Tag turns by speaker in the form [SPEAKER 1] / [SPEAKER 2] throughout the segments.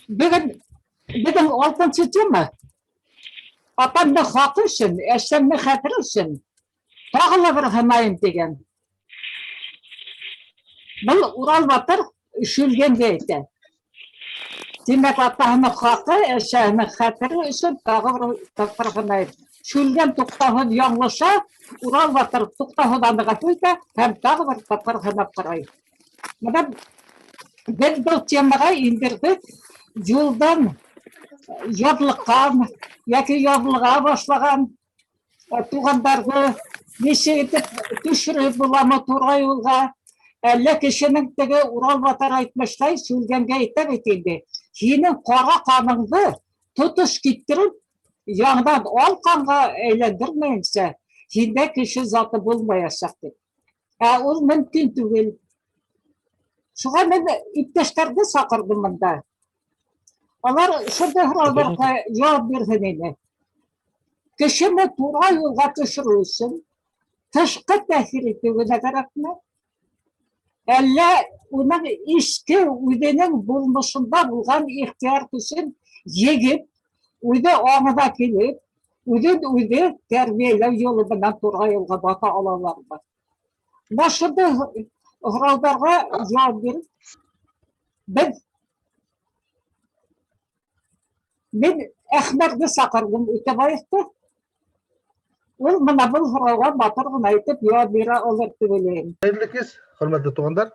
[SPEAKER 1] Bugün 6. tema. Atamda hakkı için, eşlemde hatırı için. Tağla bir hemayim degen. Bu Ural Batır şülgen deydi. Demek atamda hakkı, eşlemde hatırı için tağla bir hemayim. Şülgen tuktahın yanlışa, Ural Batır tuktahın anıga tüyde, hem tağla bir tatır hemayip karayı. Ben bu temaga indirdik. Yoldan yadlıqan, yoki yadlığa başlagan tuğandarga nese etip düşürüp bulamı Turgay yolga, 50 kişinin tege Ural Batar aytmıştay, Sülgen'ge ayttan etildi. Hinin qora kanыңды tutuş gittirip, yandan ol kanға eğlendirmeyinse, hinde kişi zatı bulmayacak dedi. Ol mümkün түгел. Şuğa men ipteşlerdi sakırdım mında. Onlar şurada hırallarga cevap versin edi. Kişini Turgay yolga düşürü için tışkı tehir ettiğine gerek mi? Elle onun işki üdenin bulmuşunda bulgan ihtiyar kişinin yegip, üde anıda kelip, üde terbiyeler yolu bilen Turgay yolga bata alalardı. Şurada hırallarga cevap verip, ben Ahmet'de sakırdım Ütebayık'ta. Ol mına bu hıralga batırgın aytıp cevap vere olur tübeleyim.
[SPEAKER 2] Hayırlı kez, hürmetli tuğanlar.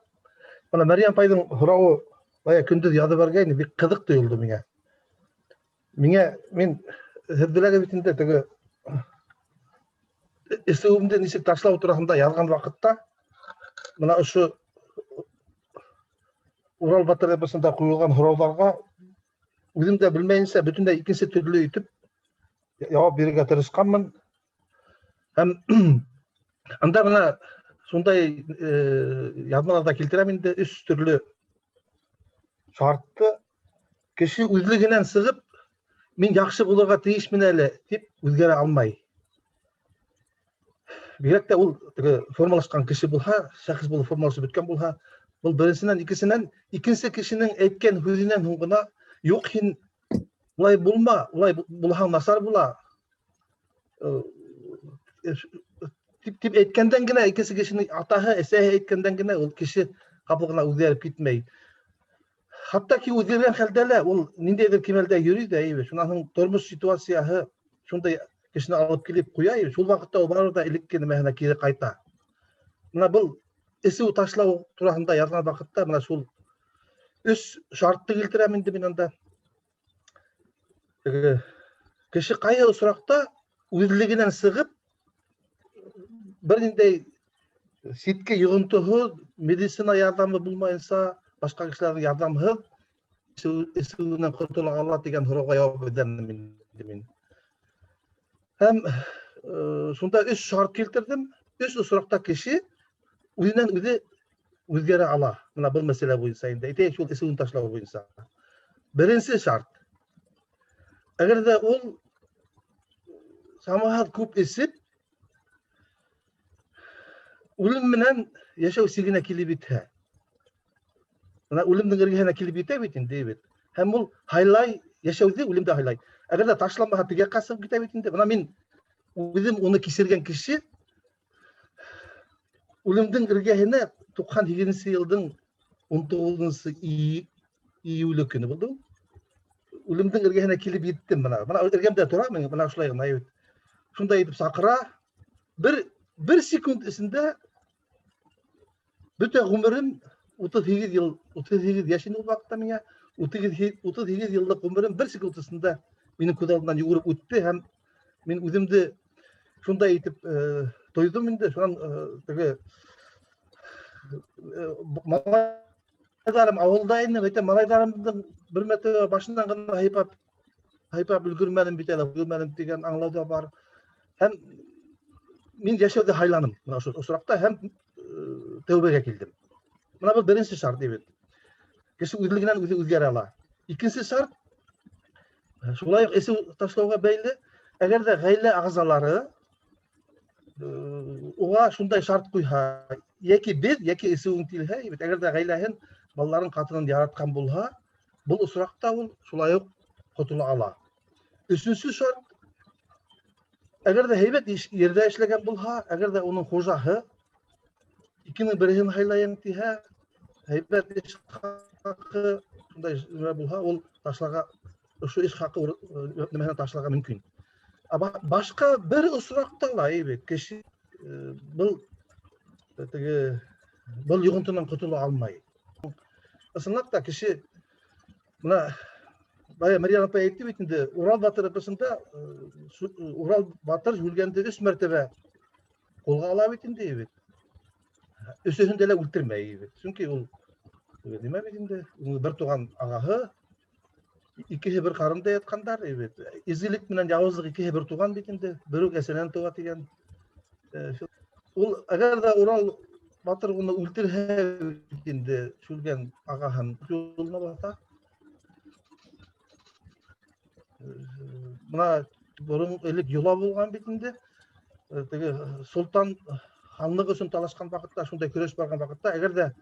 [SPEAKER 2] Bana Meryem Pay'dın hırağı baya kündüz yadı vergeyni bir kızık duyuldu mine. Men hırdılage bitinde tege esuğumda nisik taşla oturasında yazgan vakıtta bana şu Ural Batır epasında kuyulgan hıraularga özüm de bilmeyinse bütünde ikinci türlü ütüp cevap berige tırışkanmın. Hem anda bana sonday yazmalarda keltirem de üç türlü şartты kişi üzlüğünden sığıp men yaxşı bulurga tiyişmin ele dep özgere almay. Birek de ol formalaşkan kişi bulha, şahıs bulup formalaşıp bütken bulha, bul birincisinden ikisinden, ikinci kişinin etken hüzünden hunguna yok hin ulay bulma, ulay bulha nasar bula. Tip etkenden gene ikisi kişinin atahı esehe etkenden gene ol kişi kapılgına uzayıp gitmey. Hatta ki uzayılan haldele ol nindedir kimelde yürüy de iyi. Şunanın tormuş situasiyahı şunda kişini alıp gelip koyayım. Şol vaqtda o barada ilikken mehna kiri qayta. Mına bu esi taşla turasında yazgan vaqtda mına şol üç şartты keltiremin de minanda. Kişi qayı suraqta özlüğünden sığıp birindey sitke yığıntığı medisina yardımı bulmayınsa başka kişilerin yardımı esinden kurtula Allah degen hırauga cevap verdim. Hem şunda üç şart keltirdim. Üç suraqta kişi özünden özü özgere ala. Mına bu mesele boyunca indi. Ete şol esinden taşlağı boyunca. Birinci şart. Eğer de ol samahat köp esip ölüm bilen yaşaw sigine kilip bite. Mına ölümden ergehine kilip bite bitin deyip. Hem ol haylay yaşawdy ölümde haylay. Eğer de taşlanma hatiga kasıp gite bitinde. Mına men özüm onu kesirgen kişi ölümden ergehine 98 yıldan 19 iyulü günü buldu. Ölümden ergehine kilip gittim bana. Bana ergemde tura men bana şulay gynayıp. Şunda edip sakıra bir sekund içinde bütün ömrüm 38 yaşında vaqtda mene 38 yıllık ömrüm bir sekund içinde benim kodalımdan yugurip öttü. Hem men özümde şunda edip toydum indi. Şunan tege malaydarım avıldayın ete malaydarımdın bir metre başından gana haypap ülgürmedim bitele ülgürmedim degen anladı var. Hem men yaşawda haylanım. Mına şu suraqta hem tövbege keldim. Mına bu birinci şart evet. Kişi özlüğünden özü özgere ala. İkinci şart şulay esi taşlauga beyli. Eğer de gayle ağzalары oğa şunday şart koyha. Yeki bir, yeki esi untilhe. Eğer de gaylahen balların katının yaratkan bulha, Бұл ысырақта ол шулай ук құтыла ала. Үшінші шарт, әгәр дә һәйбәт ердә эшләгән булһа, әгәр дә уның хужаһы икенең береһен һайлайын тиһә, һәйбәт эш хакы шундай булһа, ул ташларга ошо эш хакы нәмәһенә ташларга мөмкин. Башка бер ысыракта ла әйбәт кеше был йогынтынан құтыла алмай. Ысынлап та кеше мына Бая Марьян апай әйтте бит инде, Урал батыр эпосында Урал батыр үлгәнде 3 мәртәбә қолга ала бит инде бит. Өсөһен дә үлтермәй бит. Чөнки ул нимә бит инде, бер туган агаһы, икесе бер карында яткандар бит. Изгелек менән явызлык икесе бер туган бит инде. Берүк әсәнән туга дигән. Ул әгәр дә Урал батыр уны үлтерһә бит инде, үлгән агаһын юлына бата. Мына борын элек юла булган битинде, Солтан ханлык өчен талашкан вакытта, шундай көрөш барган вакытта, әгәр дә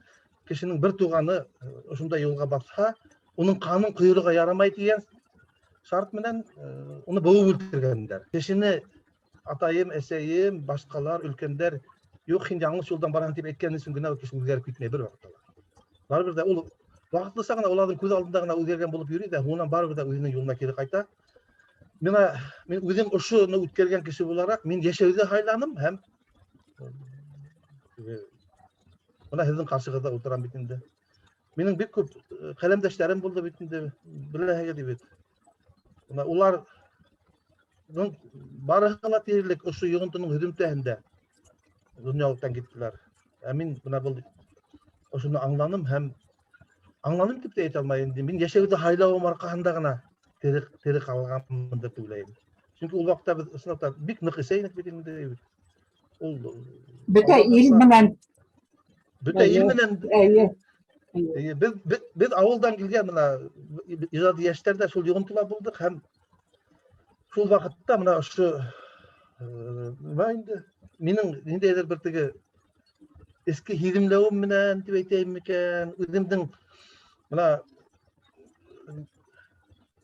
[SPEAKER 2] кешенең бер туганы ошондай юлга басса, уның канын куйырга ярамай дигән шарт менән уны боуп үлтергәннәр. Кешене атайым, әсәйем, башкалар, өлкәннәр, юк, син яңгыш юлдан барган дип әйткән өчен генә кеше үзгәреп китмәй бер вакытта. Барыбер дә ул вакытлыса гына уларның күз алдында гына үзгәргән булып йөри дә, унан барыбер дә үзенең юлына кире кайта. Мен үзем ошоны үткәргән кеше буларак, мин яшәүгә хайланым һәм мына һезнең каршыгызда утырам бит инде. Минең бик күп каләмдәшләрем булды бит инде, беләһегез бит. Мына улар барыһы ла тиерлек ошо йогынтының һөдемтәһендә дөньялыктан киттеләр. Мин мына бул ошоны аңланым һәм аңланым дип әйтә алмайм. Мин яшәүгә хайлавым аркасында гына тере калганмын дип уйлайм. Чөнки ул вакытта без ысынлап бик нык эсәйник бит инде. Ул
[SPEAKER 1] Бөтә ил менән
[SPEAKER 2] Biz avuldan gelgen mına icadi yaşlarda şul yığıntılar bulduk hem şul vakitte mına şu minin eder bir tege eski hirimlewim menen dip aytayım meken özümdün mına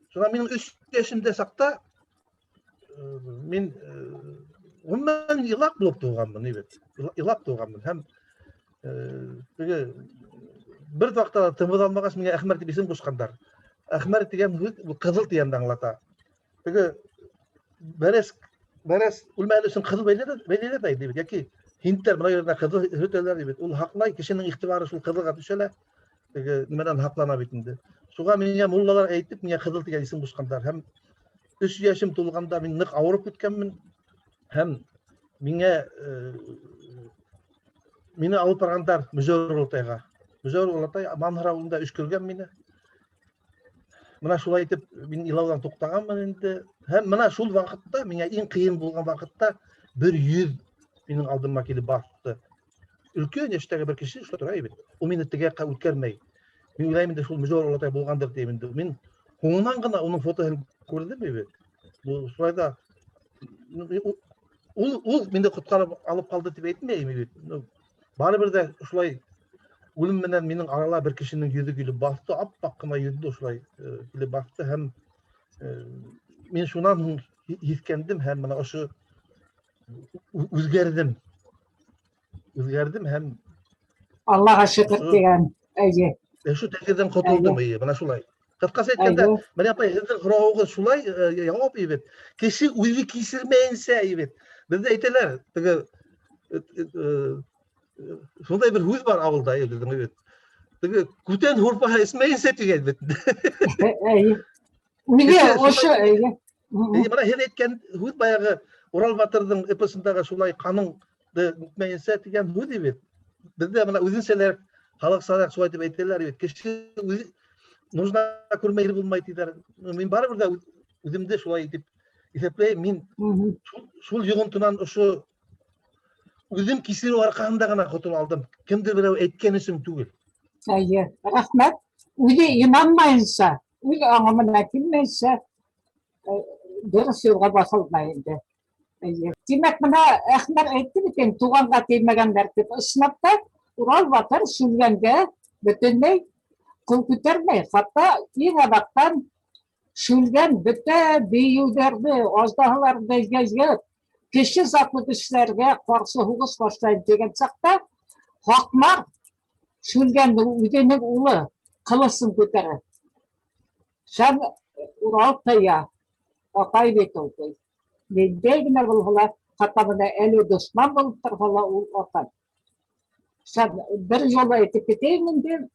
[SPEAKER 2] şuna minin 3 yaşımda sakta min ondan yılak bulup doğanmın evet yılak doğanmın hem bir vaqtda tımız almağas mine Ahmer dip isim qoşqanдар. Ahmer degen bu qızıl diýende anglata. Peki beres ulmaly üçün qızıl beýlede diýdi. Ýa-ki Hintler mına ýerde qızıl höteler diýip. Ul haklay kişinin ihtibary şul qızılga düşele. Peki nimeden haklana bitindi. Suga mine mullalar aýtyp mine qızıl diýen isim qoşqanдар. Hem 3 ýaşym tulganda min nyk awurup gitkenmin. Hem meni alıp barganдар Müzör Ulatayga. Müzör Ulatay Manhar awulunda üçkürgen meni. Mına şul aytyp men ilawdan toktaganmyn endi. Hem mına şul wagtda mene iň kıyın bolgan wagtda bir ýüz meniň aldyma kelip bastı. Ülkön ýeşdägi bir kişi şol turay bit. O meni tege ötkermey. Men uýlaýmyn da şul Müzör Ulatay bolgandyr diýmin. Men hoňundan gana onuň fotosyny gördüm bit. Bu şurada ul meni kutkaryp alyp kaldy diýip etmeými bit. Barybir de şulay ölüm menen meniň arala bir kişinin ýüzi gülüp bastı, appakkına ýüzü şulay gülüp bastı hem men şundan hiskendim hem mana oşu üzgerdim hem
[SPEAKER 1] Allah'a şükür diýen. Eýe.
[SPEAKER 2] Şu tekeden kotuldum iyi mana şulay. Kıskası etkende men yapay hızlı hıraoğu şulay ýawap ýebet. Kişi üzi kisirmeýänse ýebet. Bizde eýteler şunday bir hüz var avulda dedim evet. Dege guten hurpa ismeyin seti geldi.
[SPEAKER 1] Niye oşu eýe.
[SPEAKER 2] Mana her etken hüz bayağı Ural Batır'ın eposundaga şulay kanыңды gitmeýinse diýen hüz evet. Bizde mana üzünseler halyk sarak şuway diýip aýtdylar evet. Kişi нужна көрмейли bolmaý diýdiler. Men barybir de üzümde şulay diýip isepleýim men şul ýygyntynan oşu Üzüm kisiri arqasında gana kutul aldım. Kimdir bireu etken üçün tügül.
[SPEAKER 1] Eýe. Rahmet. Üzi inanmaýynsa, üzi aňamyna kimmeýse dürüst ýolga basylmaýyndy. Eýe. Demek mına Ahmer aýtdy biten tuganga teýmegenler diýip ysnapda Ural Batır sürgende bütünley kul ko'tarmay, hatto eng avvaldan shulgan bitta beyuvlarni, ojdahlarni yozib, kishi zotli ishlarga qarshi hug'is boshlaydi degan chaqda Haqmar shulganni o'zining uli qilishin ko'taradi. Sen Ural Kaya, Akay Betov'da. Mendegine bulhula, hatta bana eli düşman bulup tarhala ul Akay. Sen bir yola etip gideyim de,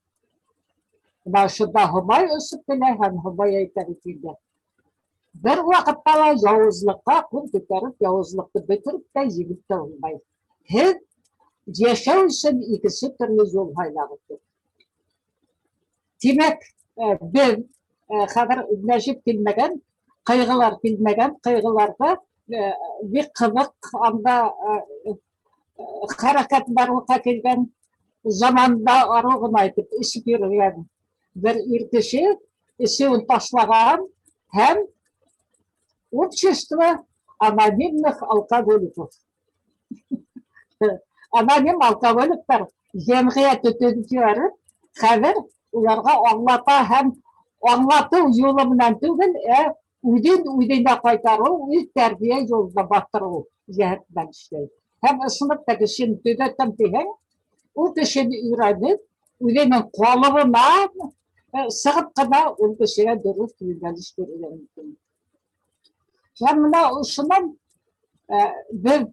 [SPEAKER 1] ben şurada Hubay ısıp bile, hem Hubay eterikinde. Bir vakıtta yavuzlukka kul tutarıp, yavuzlukta bitirip de yigit de olmayı. Hep yaşav için ikisi türlü yol haylamıştı. Demek ben kadar Necip bilmegen, kaygılarda bir kıvık anda hareketler gelgen zamanda arığın aytıp işi görüyen bir irkişi işini taşlagan hem общество анонимных алкоголиков. Anonim alkoholiklar cemiyet ötüdükleri haber ularga hem anlatı yolundan tügül uyduğunda kaytarı, uy terbiye yolunda baktırı cihetinden işleydi. Hem sınıfta kişinin tüdetten diyen, o kişini öğrenip, uyduğunun koluna sığıp kadar o kişiye dürüst yüzeliş görülen. Yani şundan bir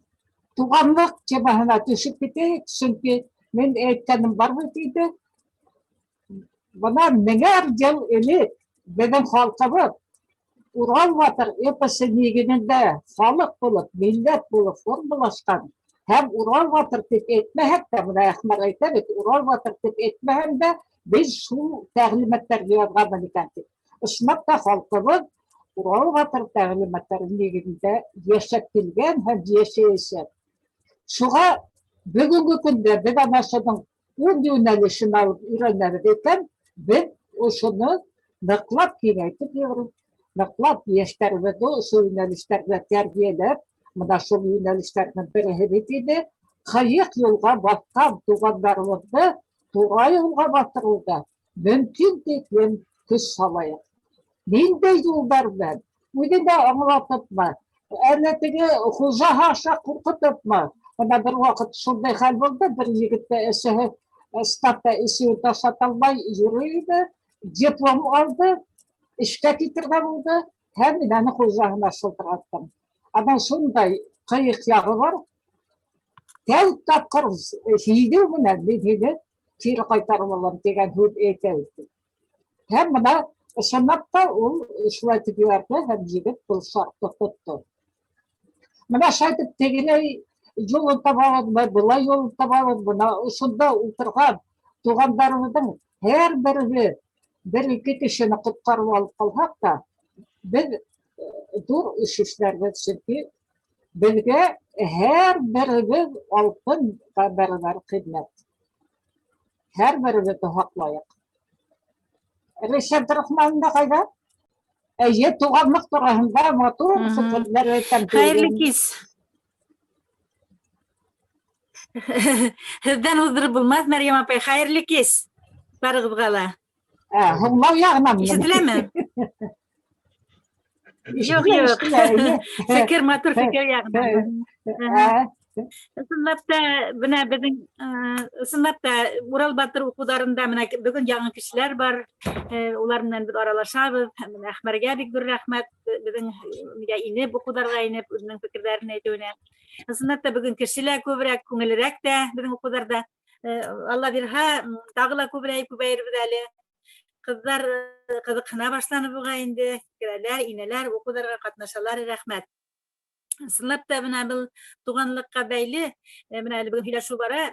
[SPEAKER 1] tuğanlık cebahına düşüp gitti, çünkü ben etkenim var mı dedi. Bana neler yıl eli benim halkımı Ural Vatır epası negidinde halk bulup, millet bulup formulaşkan hem Ural Vatır tip etmeyip de buna Ahmer aytarak Ural Vatır tip etmeyip de biz şu təğlimatlarını yazğandan ekandik. Isınap da halkımız Ural Vatır təğlimatları negidinde yaşatılgan hem yaşayışı. Şuğa bugünkü günde bir anaşının ön yönelişini alıp öğrenirken ben şunu nıklap kengaytip yiyorum. Nıklap yaşlarımızı şu yönelişlerle terbiyelep, buna şu yönelişlerinin biri hedefiydi. Kayık yolga batkan tuğanlarımızı tuğay yolga batırıldı. Mümkün değil küs salayık. Neyde yollar ben? Uydu da anlatıp mı? Erletigi huza haşa kurkutup mu? Bana bir vakit şurada hal oldu, bir yigitde statta işi taşatılmay yürüydü, diplom aldı, işe getirgen oldu, hem inanı huzahına şıldırattım. Ama şunday kıyık yağı var, tel tapkır hiydi buna, ne dedi, kiri kaytarım olam degen hüd eteydi. Hem buna sanatda o şulay tügüverdi, hem yigit bu şartı tuttu. Buna şaydık tegine yolun tabağı, bula yolun tabağı, buna şunda oturgan tuğanlarımızın her biri bir iki kişini kutkarıp alıp kalsak da biz dur iş işlerden çünkü bizge her birimiz altın beraber hizmet. Her birimiz haklayık. Reşat Rahman da kayda? Tuğanlık turağında motor fikirler eten
[SPEAKER 3] Hayırlı kez. Hızdan huzur bulmaz Meryem apay. Hayırlı kez. Barıgız gala.
[SPEAKER 1] Hımlav yağına mı?
[SPEAKER 3] İşitile mi? Yok yok. Fikir motor fikir yağına. Sınıfta buna bizim sınıfta Ural Batır okudarında bugün yanı kişiler var. Ularından bir aralaşabız. Ahmer'e bir rahmet. Bizim ya inip okudarga inip özünün fikirlerini aytıyorlar. Sınıfta bugün kişiler köbürek köngülürek de bizim okudarda Allah bir ha dağla köbürek köbeyir bidali. Kızlar kızıkına başlanıp indi. Kireler, ineler okudarga katnaşalar rahmet. Sınıfta buna bil tuğanlıkka beyli buna bugün hilaşı bara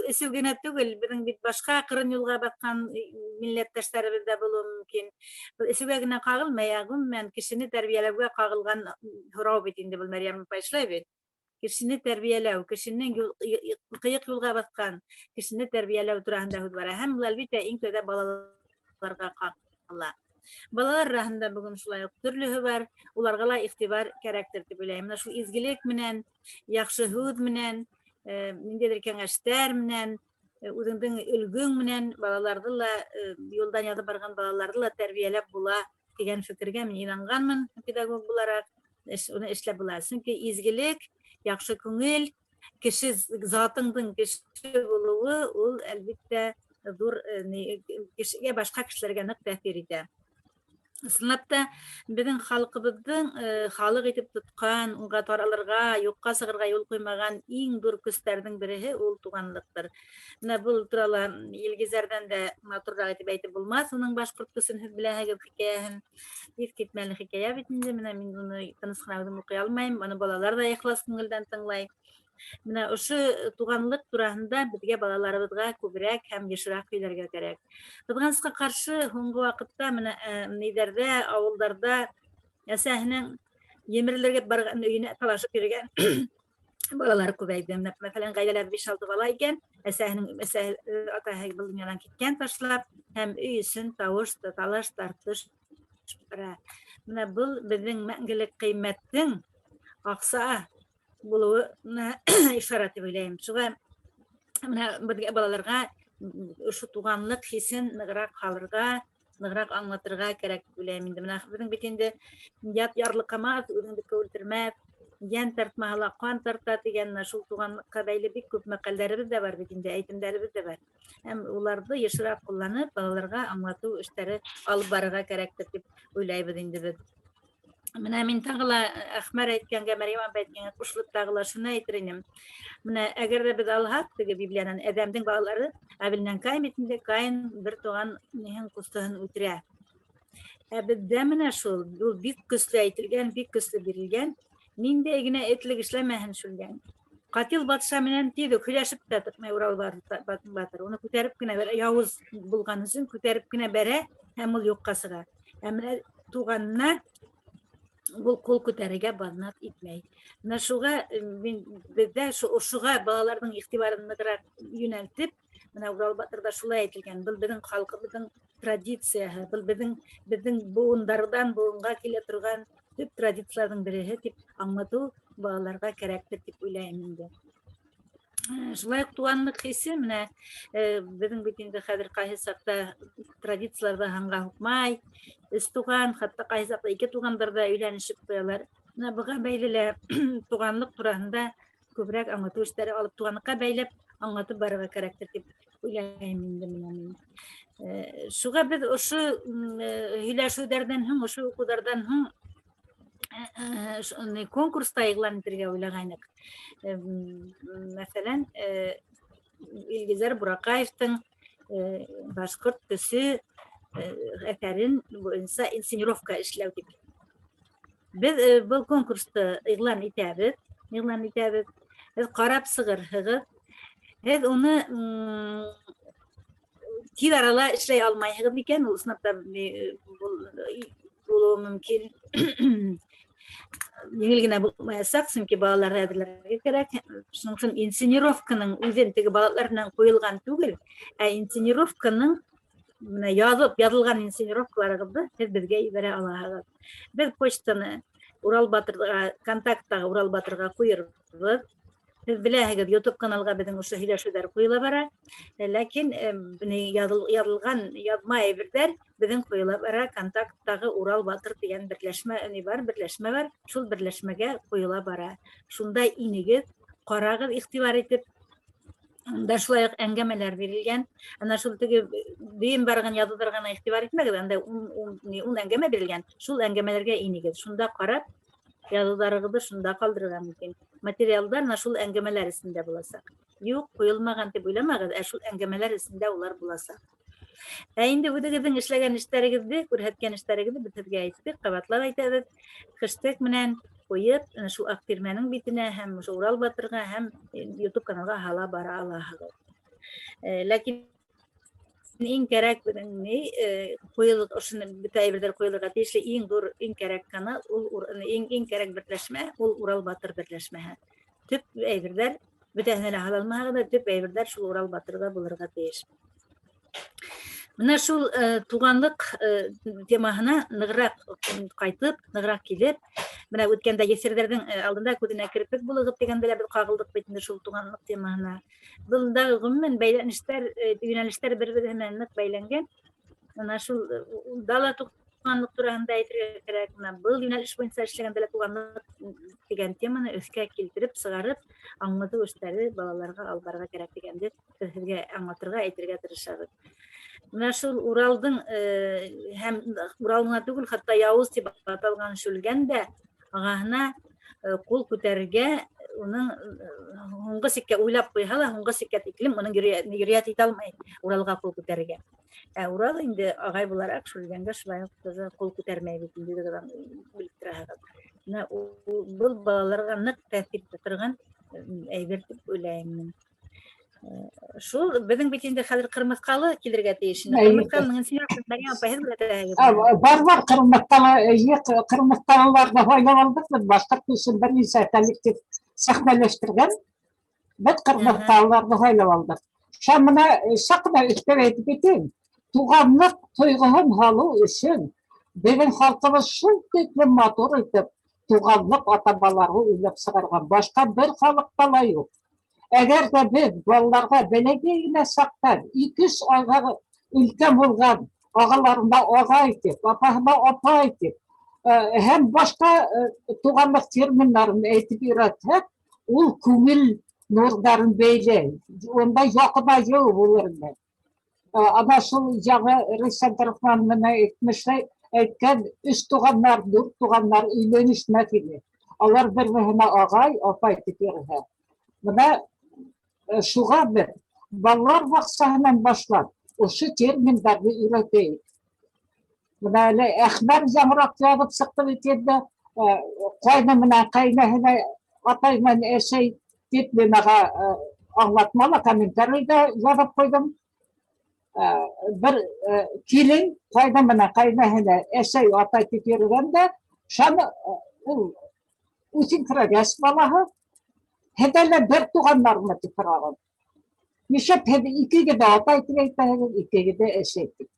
[SPEAKER 3] isilgene tügül bizim bir başka kırın yolga bakkan milletteşlerimiz de bulur mümkün. Isilgene kağılmayagım men kişini terbiyelewge kağılgan huraw bitinde bu Meryem Paşlaybe. Kişini terbiyelew, kişinin kıyık yolga bakkan, kişini terbiyelew turahında hudbara hem elbette inkede balalarga kağılla. Balalar rahında bugün şulay türlühü var. Ularga la ihtibar karakter dip bileyim. Şu izgilik menen, yaxşı hud menen, nindedir kengeşler menen, Үзеңдең өлгөң менән балаларҙы ла юлдан яҙып барған балаларҙы ла тәрбиәләп була дигән фекергә мин инанғанмын педагог булараҡ. Уны эшләп була. Сөнки изгелек, яҡшы күңел, кеше затыңдың кеше булыуы ул әлбиттә ҙур кешегә, башҡа кешеләргә ныҡ тәьҫир итә. Ысынлап та беҙҙең халҡыбыҙҙың халыҡ итеп тотҡан, уға таралырға, юҡҡа сығырға юл ҡуймаған иң ҙур көстәрҙең береһе ул туғанлыҡтыр. Менә был турала Илгизәрҙән дә матурыраҡ итеп әйтеп булмаҫ. Уның башҡорт көсөн һеҙ беләһегеҙ хикәйәһен. Иҫ китмәле хикәйә бит инде. Менә мин уны тыныс ҡына үҙем уҡый алмайым. Аны балалар ҙа ихлас күңелдән тыңлай. Менә ошо туғанлыҡ тураһында беҙгә балаларыбыҙға күберәк һәм йышыраҡ һөйләргә кәрәк. Ҡыҙғанысҡа ҡаршы, һуңғы ваҡытта менә нейҙәрҙә, ауылдарҙа әсәһенең емерелергә барған өйөнә талашып йөрөгән балалар күбәйҙе. Мәҫәлән, ғаиләлә 5-6 бала икән, әсәһе атаһы был донъянан киткән ташлап, һәм өй өсөн тауыш, талаш, тартыш бара. Менә был беҙҙең мәңгелек ҡиммәттең аҡса булыуына ишарат дип уйлайым. Шуға менә беҙгә балаларға ошо туғанлыҡ хисен нығыраҡ халырға, нығыраҡ аңлатырға кәрәк дип уйлайым инде. Менә беҙҙең бит инде ят ярлыҡамаҫ, үҙеңдеке үлтермәҫ, йән тартмаһа ла ҡан тарта тигән шул туғанлыҡҡа бәйле бик күп мәҡәлдәребеҙ дә бар бит инде, әйтемдәребеҙ дә бар. Һәм уларҙы йышыраҡ ҡулланып, балаларға аңлатыу эштәре алып барырға кәрәктер дип уйлайбыҙ инде беҙ. Менә мин тағы ла Әхмәр әйткәнгә, Мәрйәм апай әйткәнгә ҡушылып тағы ла шуны әйтер инем. Менә әгәр дә беҙ алһаҡ, теге Библиянан Әҙәмдең балалары Әбелнән Каин бит инде, Каин бер туған ҡустыһын үтерә. Ә беҙҙә менә шул, ул бик көслө әйтелгән, бик көслө бирелгән, ниндәй генә этлек эшләмәһен шулгән. Ҡатил батша менән тиҙ үк һөйләшеп тә тотмай Урал батыр. Уны күтәреп кенә бәрә, яуыз булған өсөн күтәреп кенә бәрә, һәм ул юҡҡа сыға. Ә менә туғанына был ҡул күтәрергә баҙнат итмәй. Менә шуға беҙҙә ошоға балаларҙың иғтибарын нығыраҡ йүнәлтеп, менә Урал батырҙа шулай әйтелгән, был беҙҙең халҡыбыҙҙың традицияһы, был беҙҙең быуындарҙан быуынға килә торған төп традицияларҙың береһе тип аңлатыу балаларға кәрәктер дип уйлайым инде. Шулай уҡ туғанлыҡ хисе менә беҙҙең бит инде хәҙер ҡайһы саҡта традицияларҙа һанға һуҡмай, 3 туған, хатта ҡайһы саҡта 2 туғандарҙа өйләнешеп ҡуялар. Менә быға бәйле лә туғанлыҡ тураһында күберәк аңлатыу эштәре алып, туғанлыҡҡа бәйләп аңлатып барырға кәрәктер дип уйлайым инде мин. Шуға беҙ ошо һөйләшеүҙәрҙән һуң, ошо уҡыуҙарҙан һуң конкурста иғлан итергә уйлағайныҡ. Мәҫәлән, Илгизәр Бураҡаевтың башҡорт көсө әҫәрен буйынса инсценировка эшләү тип. Беҙ был конкурсты иғлан итәбеҙ. Һеҙ ҡарап сығырһығыҙ. Һеҙ уны тиҙ арала эшләй алмайһығыҙ икән, ул ысынлап булыуы мөмкин. Еңел генә булмаясаҡ, сөнки балаларҙы әҙерләргә кәрәк. Шуның өсөн инсценировканың үҙен теге балалар менән ҡуйылған түгел, ә инсценировканың яҙылған инсценировкаларығыҙҙы һеҙ беҙгә ебәрә алаһығыҙ. Беҙ почтаны Урал батырға, контакттағы Урал батырға ҡуйырбыҙ. Һеҙ беләһегеҙ, YouTube каналға беҙҙең ошо һөйләшеүҙәр ҡуйыла бара. Ләкин яҙылған яҙма әйберҙәр беҙҙең ҡуйыла бара. Контакттағы Урал батыр тигән берләшмә бар. Шул берләшмәгә ҡуйыла бара. Шунда инегеҙ, ҡарағыҙ иғтибар итеп. Унда шулай уҡ әңгәмәләр бирелгән. Ана шул теге дөйөм барған яҙыуҙарға ғына иғтибар итмәгеҙ. Анда ун әңгәмә бирелгән. Шул әңгәмәләргә инегеҙ. Шунда ҡарап, яҙыуҙарығыҙҙы шунда ҡалдырырға мөмкин. Материалдар шул әңгәмәләр эсендә буласаҡ. Юҡ, ҡуйылмаған дип уйламағыҙ, ә шул әңгәмәләр эсендә улар буласаҡ. Ә инде үҙегеҙҙең эшләгән эштәрегеҙҙе, күрһәткән эштәрегеҙҙе беҙ һеҙгә әйттек, ҡабатлап әйтәбеҙ. Хэштег менән ҡуйып, шул Аҡтирмәнең битенә һәм Урал батырға һәм YouTube каналға һала бара алаһығыҙ. Ләкин иң кәрәк бөтә әйберҙәр ҡуйылырға тейешле иң ҙур, иң кәрәк канал, иң кәрәк берләшмә ул Урал батыр берләшмәһе. Төп әйберҙәр, бөтәһенә лә һала алмаһағыҙ, төп әйберҙәр шул Урал батырға булырға тейеш. Менә шул туганлык темаһына ныграк кайтып, ныграк килеп, менә үткәндә ефирләрнең алдында күзенә кирпек булыгып дигәндә лә без кагылдык бит инде шул туганлык темаһына. Был да гомумән бәйләнештәр, юнәлештәр бер-бере белән нык бәйләнгән. Менә шул дала туганлык тураһында әйтергә кирәк. Менә был юнәлеш буенча эшләгәндә лә туганлык дигән теманы өскә килтереп, сыгарып, аңлату эшләре балаларга алып барырга кирәк дигәнде сезгә аңлатырга, әйтергә тырышабыз. Менә шул Уралдың һәм Уралына түгел, хатта Явыз дип аталган Шүлгән дә агаһына кул күтәрергә, уның һуңгы сиккә уйлап куйһа ла, һуңгы сиккә тиклем уның йөрьәт итә алмай Уралга кул күтәрергә. Урал инде агай буларак Шүлгәнгә шулай ук кул күтәрмәй бит инде дигән белеп торабыз. Менә был балаларга нык тәэсир итә торган әйбер дип уйлыйм мин. Шул безнең бит инде хәзер Кырмыскалы килергә тиеш. Кырмыскалының син Мәриям апа һез беләсегез.
[SPEAKER 1] Бар Кырмыскалыларны һайлап алдык, без башкорт өчен бер ничә коллектив сәхнәләштергән. Без Кырмыскалыларны һайлап алдык. Шул менә шакына өстәп әйтеп китәм. Туганлык тойгыһын һалу өчен безнең халкыбыз шул тиклем матур итеп туганлык ата-бабаларга уйлап сыгарган. Башка бер халыкта ла юк. Әгәр дә без балаларга бәләгә генә сактан 2-3 айга өлкән булган агаларына ага итеп, апаһына апа итеп, һәм башка туганлык терминнарын әйтеп өйрәтсәк, ул күңел нурларын бәйләй. Онда якынаю булыр иде. Ана шул яңа Рөстәм Тәрәфман менә әйткән 3 туганнар, 4 туганнар өйләнешмәк иде. Алар бер-беренә агай, апа итеп йөрһә. Менә шуға бер балалар баксаһынан башлап ошо терминдәрне өйрәтәйек. Менә әле Әхмәр яңрак ябып сықты бит инде. Кайны менә кайнаһына атай менән әсәй дип миңа аңлатмала комментарийда язып куйдым. Бер килен кайны менә кайнаһына әсәй атай дип йөргәндә, шаны ул үсен кирәгәс балаһы Hedelle 4 tuganlarına tıkırağım. Nişep hedi 2 gide atay tıkırağım, 2 gide eşektik.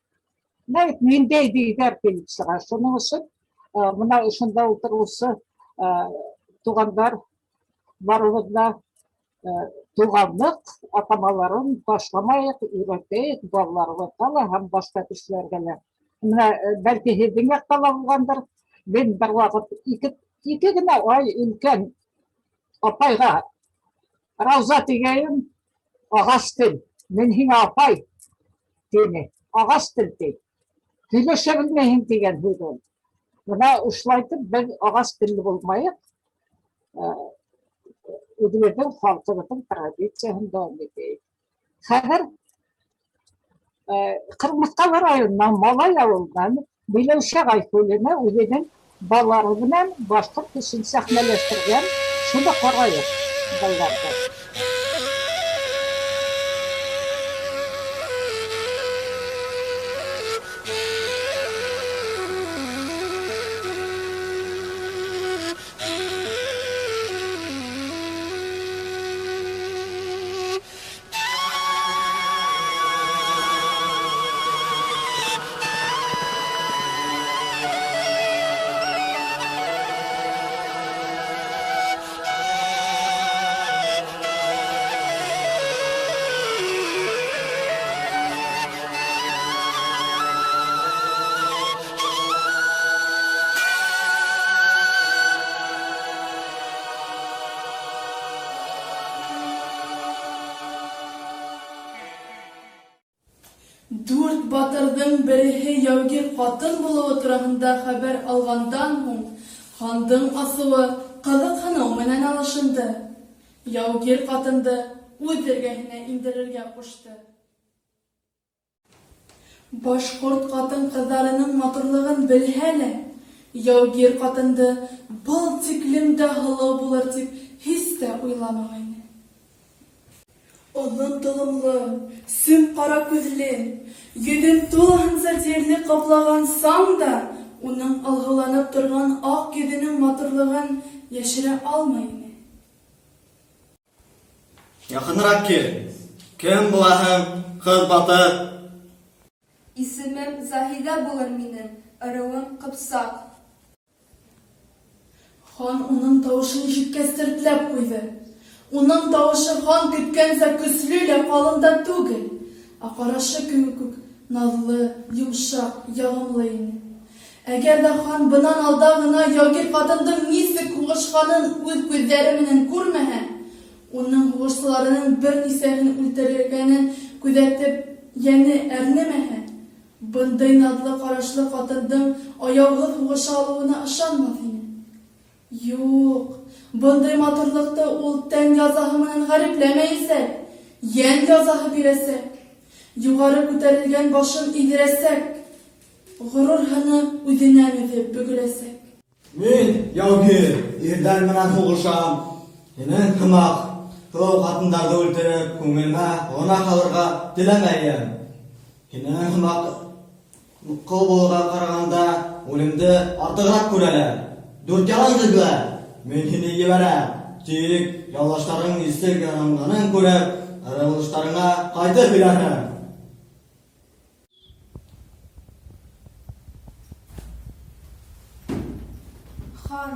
[SPEAKER 1] Evet, mindeydi gider bilgisayar. Şunun için, buna ışında oturulsa tuganlar varlığında tuganlık atamaların başlamayık, üreteyik, ballarına kala hem başka kişilerle. Belki hedine kala bulgandır. Ben bir vakit 2 gide ay ülken apayga Ravza diyeyim, ağastıl. Men hina apay diyene, ağastıl diye. Hüleşebilmeyin diyen hüdün. Buna uşlaydım, ben ağastıllı olmayıp, ödüledim halkının tradisyonu devam edeyim. Hazır, Kırmızkalı rayonundan, Malay avuldan, Bilevşek Ayköylü'ne ödedim, ballarından başka kısım sahneleştirgen, şunu korayım.
[SPEAKER 4] Дүрт батырдың береһе яугир ҡатын булыуы тураһында хәбәр алғандан һуң, хандың асыуы ҡыҙыҡ һынау менән алышынды. Яугир ҡатынды үҙ эргәһенә индерергә ҡушты. Башҡорт ҡатын-ҡыҙҙарының матурлығын белһә лә, яугир ҡатынды был тиклем дә һылыу булыр тип һис тә уйламағайны. Оҙон толомло, сөм ҡара күҙле, йөҙөн тулыһынса тиерле ҡаплаған саң да уның алһыуланып торған аҡ йөҙөнөң матурлығын йәшерә алмай ине.
[SPEAKER 5] Яҡыныраҡ кил. Кем булаһың, ҡыҙ батыр? Исемем Заһиҙә булыр минең, ырыуым Ҡыпсаҡ.
[SPEAKER 4] Хан уның тауышын ишеткәс ҡуйҙы. Уның тауышы хан көткәнсә көслө лә ҡалын да түгел, ә ҡарашы кеүек үк наҙлы, йомшаҡ, яғымлы ине. Әгәр ҙә хан бынан алда ғына яугир ҡатындың нисек һуғышҡанын үҙ күҙҙәре менән күрмәһә, уның һуғышсыларының бер нисәһен үлтерелгәнен күҙәтеп йәне әрнемәһә, бындай наҙлы ҡарашлы ҡатындың аяуһыҙ һуғыша алыуына ышанмаҫ ине. Юҡ, бындай матурлыҡты ул тән язаһы менән ғәрипләмәйәсәк, йән язаһы бирәсәк, юғары күтәрелгән башын иҙерәсәк, ғорур һыны үҙенән-үҙе бөгөләсәк.
[SPEAKER 6] Мин, яугир, ирҙәр менән һуғышам. Һинең һымаҡ, һылыу ҡатындарҙы үлтереп, күңелмә ғына ҡалырға теләмәйем. Һинең һымаҡ ҡол булырға ҡарағанда үлемде артығыраҡ күрәләр. Дүрт ялан ҡыҙлар, мин һине ебәрәм. Тик яллаштарың нисек янғанын күреп, ырыуылыштарыңа ҡайтып һөйләрһең.
[SPEAKER 5] Хан,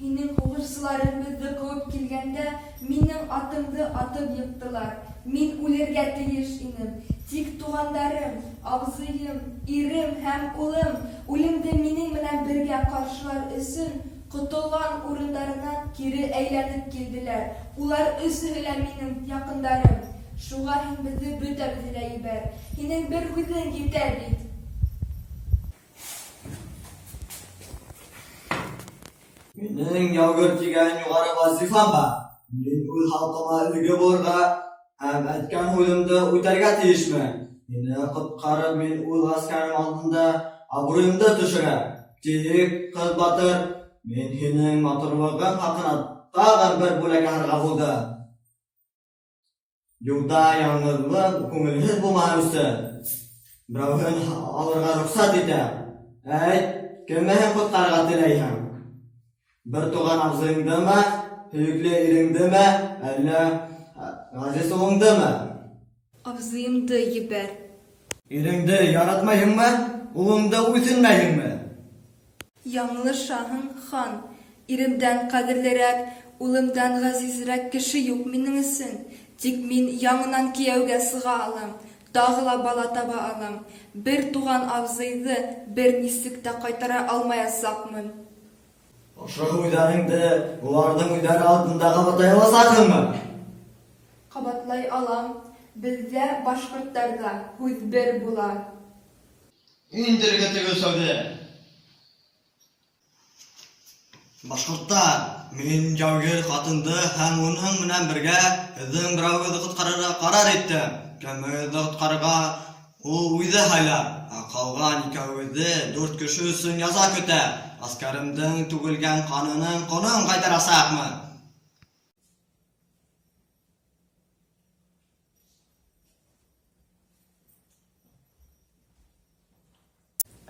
[SPEAKER 5] һинең һуғышсыларың беҙҙе ҡыуып килгәндә, минең атымды атып йыҡтылар. Мин үлергә тейеш инем. Тик туғандарым, абзыйым, ирем һәм улым үлемде минең менән бергә ҡаршылар өсөн ҡотолған урындарынан кире әйләнеп килделәр. Улар өсөһө лә минең яҡындарым. Шуға һин беҙҙе бөтәбеҙҙе лә ебәр. Һинең бер һүҙең етә бит.
[SPEAKER 6] Минең яугир тигән юғары вазифам бар. Мин үҙ халҡыма өлгө булырға һәм әйткән һүҙемде үтәргә тейешмен. Һине ҡотҡарып мин үҙ ғәскәрем алдында абруйымды төшөрәм. Тик, ҡыҙ батыр, мин һинең матурлығың хаҡына тағын бер бүләк яһарға булдым. Юлда яңғыҙлыҡ, күңелһеҙ булмаһын өсөн берәүһен алырға рөхсәт итәм. Әйт, кемеһен ҡотҡарырға теләйһең? Бер туған абзыйыңдымы, һөйөклө иреңдеме, әллә ғәзиз улыңдымы?
[SPEAKER 5] Абзыйымды ебәр.
[SPEAKER 6] Иреңде яратмайһыңмы, улыңды үтенмәйһеңме?
[SPEAKER 5] Яңлышаһың, хан. Иремдән ҡәҙерлерәк, улымдан ғәзизерәк кеше юҡ минең өсөн. Тик мин яңынан кейәүгә сыға алам, тағы ла бала таба алам. Бер туған абзыйҙы бер нисек тә ҡайтара алмаясаҡмын.
[SPEAKER 6] Ошо һүҙҙәреңде уларҙың үҙҙәре алдында ҡабатлай аласаҡһыңмы?
[SPEAKER 5] Ҡабатлай алам. Беҙҙә, башҡорттарҙа, һүҙ бер була.
[SPEAKER 6] Индерге теге сәүҙә. Башҡорттар, мин яугир ҡатынды һәм уның менән бергә һеҙҙең берәүегеҙҙе ҡотҡарырға ҡарар иттем. Кемегеҙҙе ҡотҡарырға ул үҙе һайлар. Ҡалған икәүегеҙҙе 4 кеше өсөн яза көтә. Аскарымдың түгелгән ҡанының ҡонон ҡайтарасаҡмын.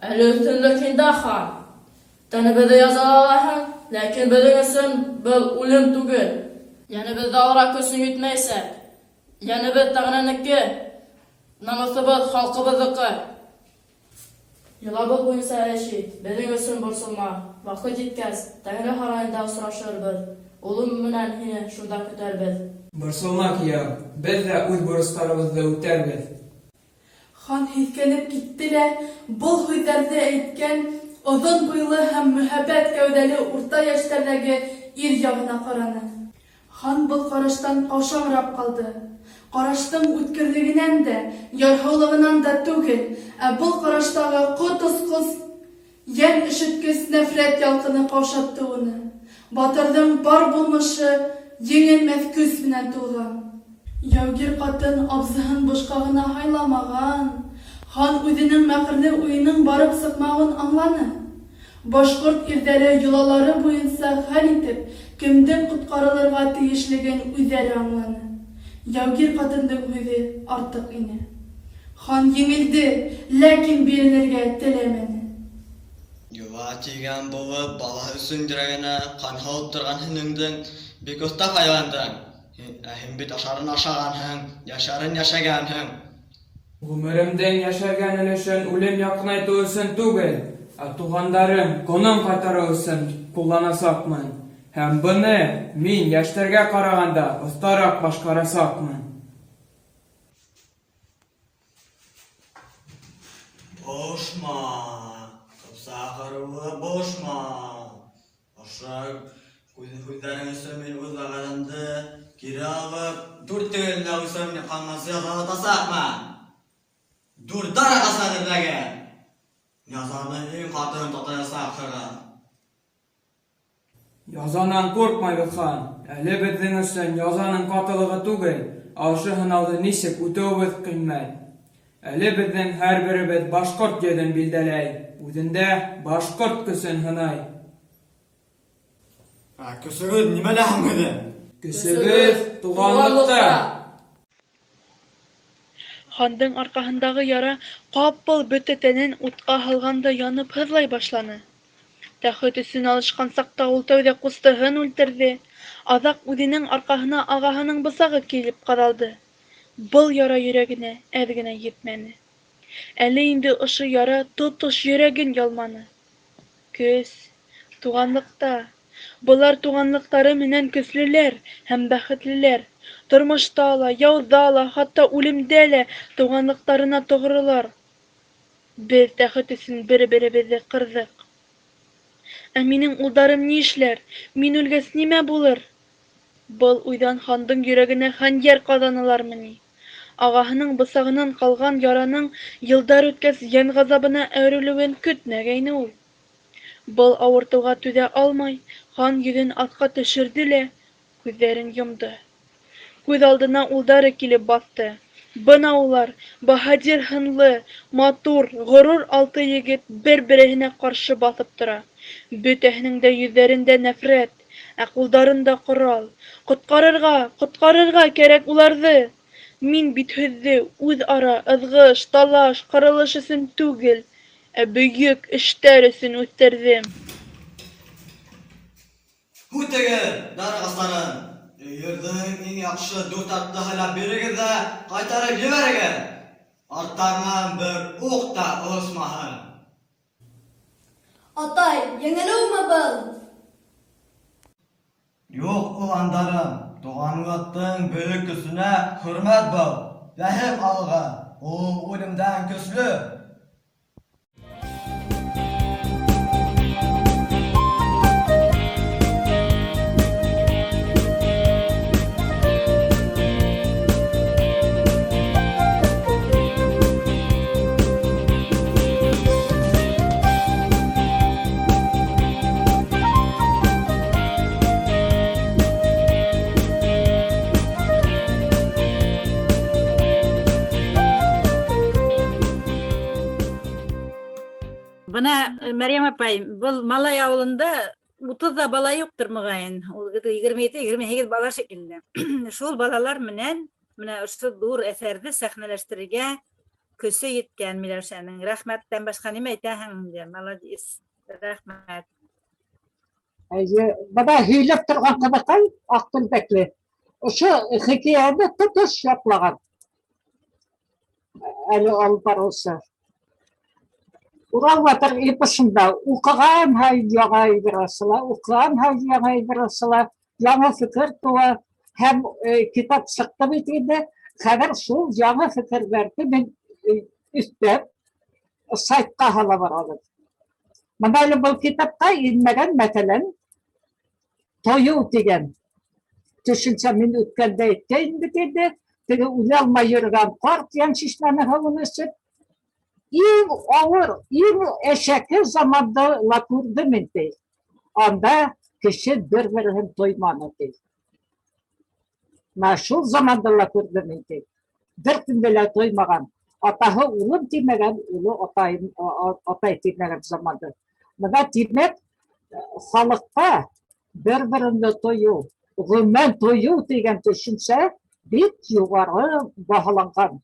[SPEAKER 7] Әле өҫтөнлөк һиндә, хан. Тәнебеҙҙе язалаһың, ләкин беҙҙең өсөн был үлем түгел. Йәнебеҙҙе алырға көсөң етмәйәсәк. Йәнебеҙ тәғәнәнеке, намыҫыбыҙ халҡыбыҙҙыҡы. Йолабыҙ буйынса әши, беҙҙең өсөн борсолма. Ваҡыт еткәс, Тәңре һарайында осрашырбыҙ. Улым менән һине шунда көтәрбеҙ.
[SPEAKER 8] Борсолма, кейәү, беҙ ҙә үҙ бурыстарыбыҙҙы үтәрбеҙ.
[SPEAKER 4] Хан һиҫкәнеп китте лә, был һүҙҙәрҙе әйткән оҙон буйлы һәм мөһабәт кәүҙәле урта йәштәрҙәге ир яғына ҡараны. Хан был ҡараштан ҡаушағыраҡ ҡалды. Ҡараштың үткерлегенән дә, ярһыулығынан да түгел, ә был ҡараштағы ҡот-осҡос, йән өшөткөс нәфрәт ялҡыны ҡаушатты уны. Батырҙың бар булмышы еңелмәҫ көс менән тулған. Яугир ҡатын абзыһын бушҡа ғына һайламаған. Хан үҙенең мәкерле уйының барып сыҡмауын аңланы. Башҡорт ирҙәре йолалары буйынса хәл итеп, кемдең ҡотҡарылырға тейешлеген үҙҙәре аңланы. Яугир ҡатындың һүҙе артыҡ ине. Хан еңелде, ләкин бирелергә теләмәне.
[SPEAKER 6] Юла тигән булып, бала өсөн йөрәгенә ҡан һалып торған һинеңдең бик оҫта файҙаландың. Һин бит ашарын ашағанһың, йәшәрен йәшәгәнһең.
[SPEAKER 8] Гомеремден яшәгән өлешен үлем якынайту өчен түгел, тугандарым конын кайтару өчен кулланасакмын. Һәм буны мин яшьләргә караганда остарак башкарасакмын.
[SPEAKER 6] Boşma. Kapsakırılı boşma. Aşağı kuyuların üstümin uzağlarında geri alıp dur tüyünle üstümin kanması yazalı tasakma. Dur dara kasadırdaki. Yazanın en katını tataya sakırı.
[SPEAKER 8] Язанан коркмайбыз хан. Әле безнең өчен язаның катылыгы түгел, ашы һынауны ничек үтәүбез кыйммәт. Әле безнең һәрберебез башкорт җирен билдәләй, үзендә башкорт көсөн һынай.
[SPEAKER 6] Kösügüz nimele hamgıdı?
[SPEAKER 8] Көсебез туганлыкта.
[SPEAKER 9] Хандың аркаһындагы яра капыл бөтә тәнен утка һалганда янып һыҙлай башланы. Тәхет өсөн алышҡан саҡта ул тәүҙә ҡустыһын үлтерҙе, аҙаҡ үҙенең арҡаһына ағаһының бысағы килеп ҡаҙалды. Был яра йөрәгенә әҙ генә етмәне. Әле инде ошо яра тотош йөрәген ялманы. Көс, туғанлыҡта. Былар туғанлыҡтары менән көслөләр һәм бәхетлеләр. Тормошта ла, яуҙа ла, хатта үлемдә лә туғанлыҡтарына тоғролар. Беҙ тәхет өсөн бер-беребеҙҙе ҡырҙыҡ. Ә минең улдарым ни эшләр? Мин үлгәс нимә булыр? Был уйҙан хандың йөрәгенә хәнйәр ҡаҙанылармы ни? Ағаһының бысағынан ҡалған яраның йылдар үткәс йән ғазабына әүерелеүен көтмәгәйне ул. Был ауыртыуға түҙә алмай, хан йөҙөн аҫҡа төшөрҙө лә күҙҙәрен йомдо. Күҙ алдына улдары килеп баҫты. Бына улар, баһадир һынлы, матур, ғорур алты егет бер-береһенә ҡаршы баҫып тора. Бөтәһенең дә йөҙҙәрендә нәфрәт, ә ҡулдарында ҡорал. Ҡотҡарырға кәрәк уларҙы! Мин бит һеҙҙе үҙ-ара ыҙғыш, талаш, ҡырылыш өсөн түгел, ә бөйөк эштәр өсөн үҫтерҙем.
[SPEAKER 6] Һүтегеҙ, дарығастарым! Өйөрҙөң иң яҡшы дүрт атты һайлап бирегеҙ ҙә ҡайтарып ебәрегеҙ. Арттарынан бер уҡ та осмаһын.
[SPEAKER 10] Атай, еңелеүме был?
[SPEAKER 6] Юҡ, уландарым, туғанлыҡтың бөйөк көсөнә хөрмәт был. Рәхим алға, ул үлемдән көслө.
[SPEAKER 3] Бына Мәрйәм апай, был Малай ауылында 30 бала юҡтыр мөғәйен. Ул 27-28 бала шикелле. Шул балалар менән менә ошо ҙур әҫәрҙе сәхнәләштерергә көсө еткән Миләүшәнең. Рәхмәттән башҡа нимә әйтәһең инде? Молодец. Рәхмәт.
[SPEAKER 1] Бына һөйләп торған ҡыҙыҡай, аҡ күлдәкле, ошо хикәйәне тотош ятлаған. Әле алып барыусы. Урал батыр эпосында уҡыған һайын яңы әйбер асыла, уҡыған һайын яңы әйбер асыла, яңы фекер тыуа һәм китап сыҡты бит инде. Хәҙер шул яңы фекерҙәрҙе мин өҫтәп сайтҡа һала барабыҙ. Бына әле был китапҡа инмәгән, мәҫәлән, тойоу тигән төшөнсә мин үткәндә әйткәйнем бит инде. Теге үлә алмай йөрөгән ҡарт йәншишмәне һыуын эсеп. Иң ауыр, иң әшәке заманда ла күрҙем инде. Анда кеше бер-береһен тойманы ти. Шул заманда ла күрҙем инде. Бер кемде лә тоймаған. Атаһы улым тимәгән, улы атай тимәгән заманда. Бына тимәк, халыҡта бер-беренде тойоу, ғөмүмән тойоу тигән төшөнсә бик юғары баһаланған.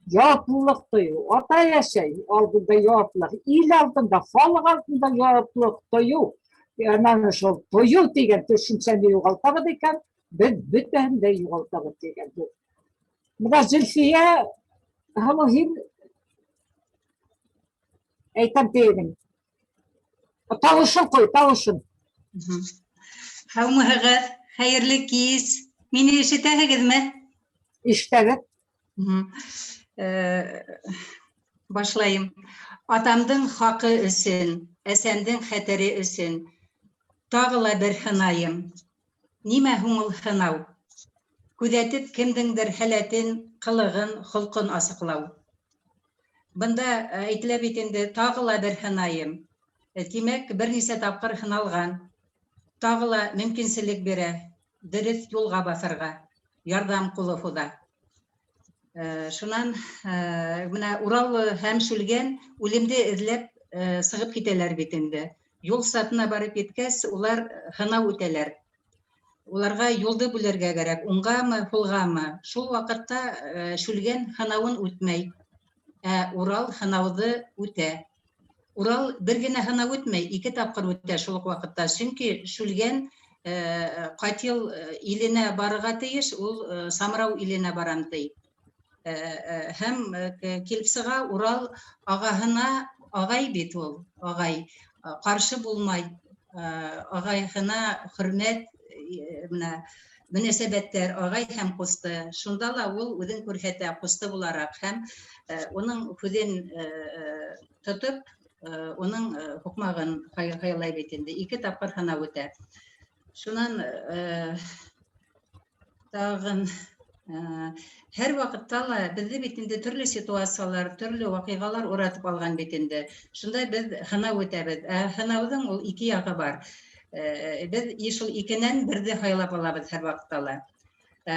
[SPEAKER 1] Яуаплылыҡ тойоу, ата-әсәй алдында яуаплылыҡ, ил алдында, халыҡ алдында яуаплылыҡ тойоу. Янаны шул тойоу тигән төшөнсәне юғалтабыҙ икән, беҙ бөтәһен дә юғалтабыҙ тигән. Бына Зөлфиә Һәм һин әйтәм тегин. Тавышын куй, тавышын.
[SPEAKER 11] Һаумыһығыҙ, хәйерле кис. Мине ишетәһегеҙме?
[SPEAKER 1] Ишетәбеҙ.
[SPEAKER 11] Башлайым. Атамдың хаҡы өсөн, әсәмдең хәтере өсөн тағы ла бер һынайым. Нимә һуң ул һынау? Күҙәтеп кемдеңдер һәләтен, ҡылығын, холҡон асыҡлау. Бында әйтелә бит инде тағы ла бер һынайым. Тимәк, бер нисә тапҡыр һыналған. Тағы ла мөмкинселек бирә. Дөрөҫ юлға баҫырға. Ярҙам ҡулы һуҙа. Шунан менә Урал һәм Шүлгән үлемде эҙләп сығып китәләр бит инде. Юл сатына барып еткәс, улар һынау үтәләр. Уларға юлды бүлергә кәрәк, уңғамы, һулғамы. Шул ваҡытта Шүлгән һынауын үтмәй, ә Урал һынауҙы үтә. Урал бер генә һынау үтмәй, 2 тапҡыр үтә шул уҡ ваҡытта. Сөнки Шүлгән ҡатил иленә барырға тейеш, ул Самрау иленә барам ти. Һәм килеп сыға Урал ағаһына, ағай бит ул, ағай, ҡаршы булмай, ағайһына хөрмәт, мөнәсәбәттәр, ағай һәм ҡусты. Шунда ла ул үҙен күрһәтә ҡусты булараҡ һәм уның һүҙен тотоп, уның һуҡмағын һайлай бит инде. 2 тапҡыр һынау үтә. Шунан тағын һәр ваҡытта ла беҙҙе бит инде төрлө ситуациялар, төрлө ваҡиғалар уратып алған бит инде. Шунда беҙ һынау үтәбеҙ. Һынауҙың ул 2 яғы бар. Беҙ шул 2-нән берҙе һайлап алабыҙ һәр ваҡытта ла.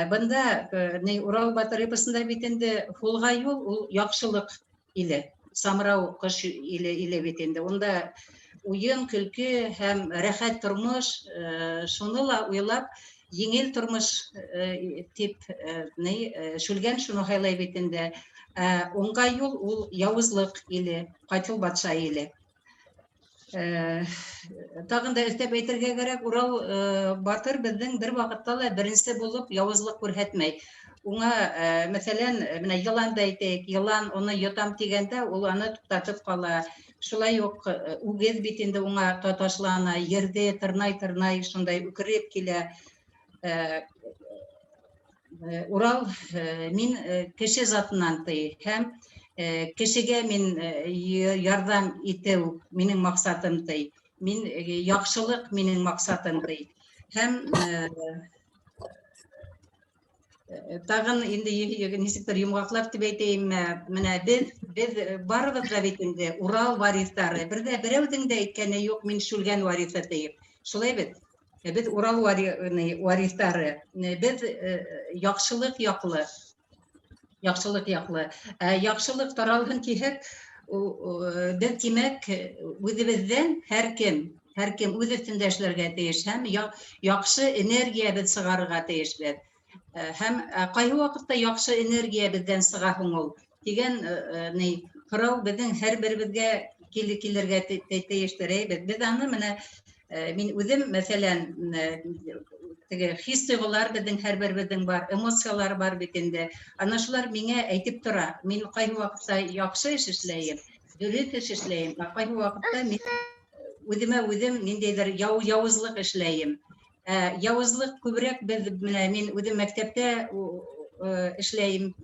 [SPEAKER 11] Бында Урал батыр эпосында бит инде һулға юл ул яҡшылык иле. Самрау ҡош иле бит инде. Унда уйын, көлкө һәм рәхәт тормош, шуны ла уйлап, еңел тормош тип Шүлгән шуны һайлай бит инде. Уңға юл ул яуызлык иле, ҡатил батша иле. Тағын да өҫтәп әйтергә кәрәк, Урал батыр беҙҙең бер ваҡытта ла беренсе булып яуызлык күрһәтмәй. Уңа, мәҫәлән, менә йыланды әйтәйек, йылан уны йотам тигәндә, ул аны туҡтатып ҡала. Шулай уҡ үгеҙ бит инде уңа ташлана, ерҙе тырнай, шундай үкереп килә. Урал мин кеше затынан ти, һәм кешегә мин ярҙам итеү минең маҡсатым ти. Мин яҡшылыҡ минең маҡсатым ти. Һәм тағын инде нисектер йомғаҡлап тип әйтәйем, менә беҙ барыбыҙ ҙа бит инде Урал варифтары. Берәүҙең дә әйткәне юҡ, мин Шүлгән варифы тиеп. Шулай бит. Беҙ Урал варифтары. Беҙ яҡшылыҡ яҡлы. Яҡшылыҡ таралһын тиһәк, беҙ тимәк үҙебеҙҙән һәр кем үҙ өҫтөндә эшләргә тейеш һәм яҡшы энергия беҙ сығарырға тейешбеҙ. Һәм ҡайһы ваҡытта яҡшы энергия беҙҙән сыға һуң ул тигән һорау беҙҙең һәр беребеҙгә килергә тейештер. Беҙ аны менә мин үҙем, мәҫәлән, хис-тойғолар беҙҙең һәр беребеҙҙең бар, эмоциялар бар бит инде. Ана шулар миңә әйтеп тора. Мин ҡайһы ваҡытта яҡшы эш эшләйем, дөрөҫ эш эшләйем, ҡайһы ваҡытта мин үҙем ниндәйҙер яуызлык эшләйем. Яуызлык күберәк мин үҙем мәктәптә эшләйем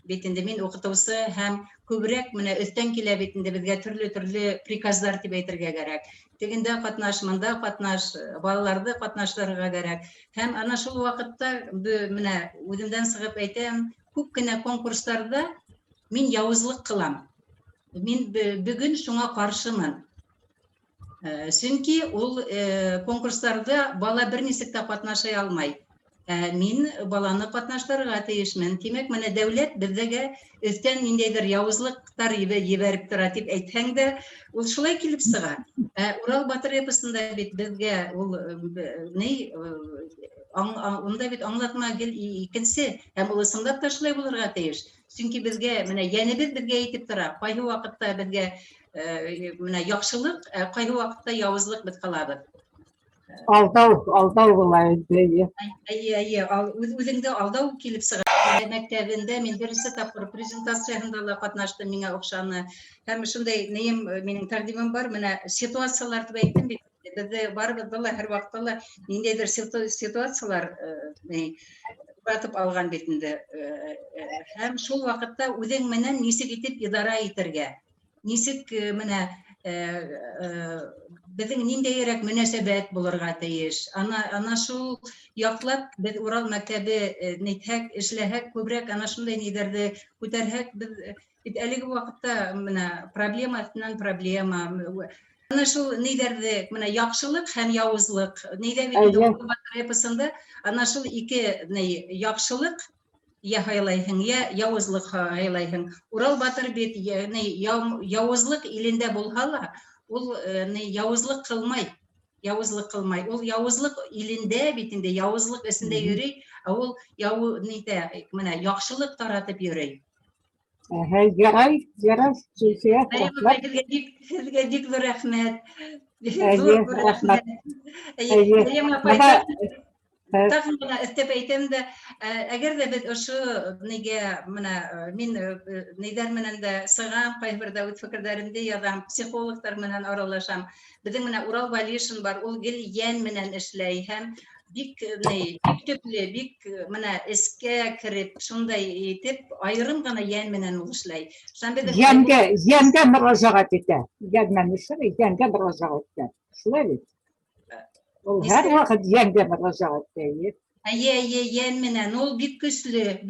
[SPEAKER 11] бит инде. Мин уҡытыусы һәм күберәк менә өҫтән килә бит инде беҙгә төрлө приказдар тип әйтергә кәрәк. Тегендә ҡатнаш, мында ҡатнаш, балаларҙы ҡатнаштырырға кәрәк. Һәм ана шул ваҡытта менә үҙемдән сығып әйтәм, күп кенә конкурстарҙа мин яуызлыҡ ҡылам. Мин бөгөн шуңа ҡаршымын. Сөнки ул конкурстарҙа бала бер нисек тә ҡатнашай алмай. Мин баланы ҡатнаштырырға тейешмен. Тимәк, менә дәүләт беҙҙәгә өҫтән ниндәйҙер яуызлыҡтар ебәреп тора тип әйтһәң дә, ул шулай килеп сыға. Урал батыр эпосында бит беҙгә унда бит аңлатма икенсе, һәм ул ысынлап та шулай булырға тейеш. Сөнки беҙгә менә йәнебеҙ беҙгә әйтеп тора. Ҡайһы ваҡытта беҙгә менә яҡшылыҡ, ҡайһы ваҡытта яуызлыҡ беҙ ҡылабыҙ.
[SPEAKER 1] Алдау була.
[SPEAKER 11] Үҙеңде алдау килеп сыға. мәктәбендә мин беренче тапкыр презентацияһында ла катнаштым, миңа охшаны. Һәм шундай нем минең тәкъдимем бар. Менә ситуациялар дип әйттем бит. Бездә барыбызда ла һәр вакытта ла ниндәйдер ситуациялар уратып алган бит инде. Һәм шул вакытта үзең менән нисек итеп идара итәргә, нисек менә безнең ниндәйрәк мөнәсәбәт булырга тиеш. Ана шул яклап без Урал мәктәбе нитһәк, эшләһәк, күбрәк ана шундай нидәрде күтәрһәк, без бит әлеге вакытта менә проблема астыннан проблема. Ана шул нидәрде менә яхшылык һәм явызлык. Нидә бит Батыр эпосында ана шул ике яхшылык я хайлайһың, я явызлык хайлайһың. Урал Батыр бит явызлык илендә булһа ла, ул явызлык кылмай. Явызлык кылмай. Ул явызлык илендә бит инде явызлык эсендә йөри, ә ул менә яхшылык таратып йөри.
[SPEAKER 1] Ярай, Зөлфия.
[SPEAKER 11] Сезгә бик зур рәхмәт. Тагын гына өстәп әйтәм дә, әгәр дә без ошо менә мин нидәр менән дә сыгам, кайбер дә үз фикерләремдә язам, психологлар менән аралашам. Безнең менә Урал Валишин бар, ул гел йән менән эшләй һәм бик төпле, бик менә эскә кирип, шундай итеп аерым гына йән менән ул эшләй.
[SPEAKER 1] Йәнгә мөрәҗәгать итә. Йәннән эшләй, йәнгә мөрәҗәгать итә. Шулай бит. Ул һәр вакыт йәнгә мөрәҗәгать итә.
[SPEAKER 11] Йән менән ул бик көчле,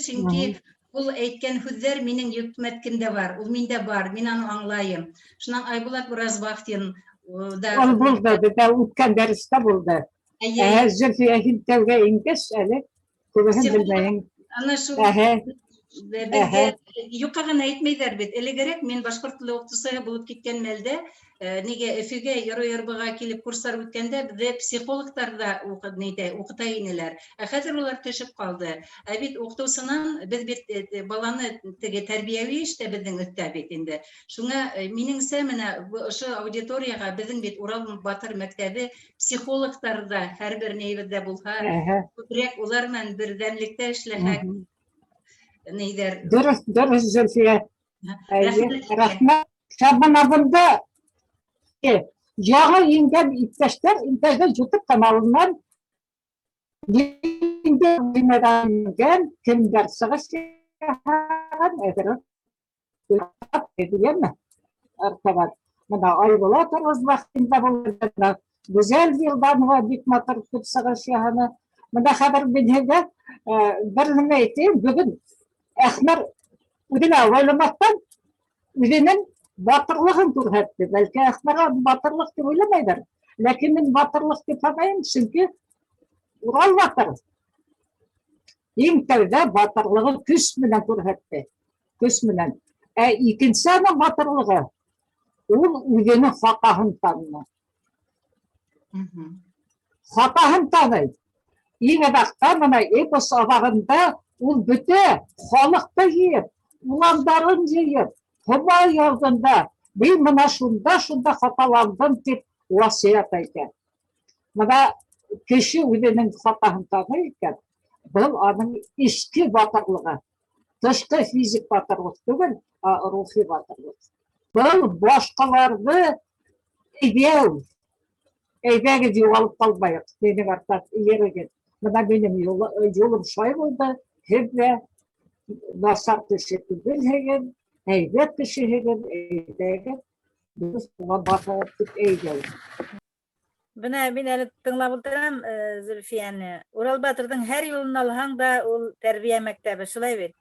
[SPEAKER 11] чөнки ул әйткән һүзләр минең йөкмәткемдә бар, ул миндә бар, мин аны аңлайым. Шуннан Айбулат Уразбахтин да...
[SPEAKER 1] Ул булды, бездә үткән дәрестә булды. Зөлфия һин тәүгә ингәс әле, күбесен белмәйем.
[SPEAKER 11] Ана шул юкка гына әйтмәйҙәр бит. Элегерәк мин башҡорт теле укытыусыһы булып киткән мәлдә, нигә Өфөгә РОРБ-га килеп курстар үткәндә, бездә психологтар да укыта инеләр. Ә хәзер улар төшөп калды. Ә бит укытыусынан без бит баланы теге тәрбияви эштә безнең өстә бит инде. Шуңа минеңсә менә ошо аудиторияга безнең бит Урал Батыр мәктәбе психологтар да һәрбер нәйбездә булһа, күбрәк улар менән бердәмлектә эшләһәк,
[SPEAKER 1] Дөрес, Зөлфия. Рәхмәт. Шабанабында яңы ингән иптәштәр YouTube каналыннан кемдәр сығыш яһаган Мына Айбулат Уразбахтинда булды. Гүзәл Вилданова бик матур сығыш яһаны. Мына хәбәр бирһәгә бер нәмә әйтәм, бүген Әхмәр үҙенә уйламаҫтан үҙенең батырлығын күрһәтте. Бәлки Әхмәргә батырлык дип уйламайҙар. Ләкин мин батырлык дип һанайым, сөнки Урал Батыр иң тәүҙә батырлығын көс менән күрһәтте. Көс менән. Ә икенсе батырлығы ул үҙенең хатаһын таныны. Хатаһын таный. Иң әҙәктә мына эпос аҙағында ул бөтә халыҡты йыйып, уландарын йыйып, һыма яҙғанда, мин мына шунда хаталандым тип васыят әйтә. Мына кеше үҙенең хатаһын таный икән, был аның эске батырлығы. Тышҡы физик батырлык түгел, рухи батырлык. Был башҡаларҙы әйҙәү. Әйҙәгеҙ юғалып ҡалмайыҡ, минең артта йөрөгөҙ. Мына минең юлым шулай булды. Һеҙ ҙә насар кеше түгелһегеҙ, һәйбәт кешеһегеҙ, әйҙәгеҙ. Дөрөҫ булған баҫылып тип әйҙәү.
[SPEAKER 3] Бына мин әле тыңлап ултырам Зөлфияны. Урал Батырҙың һәр юлын алһаң да ул тәрбиә мәктәбе, шулай бит.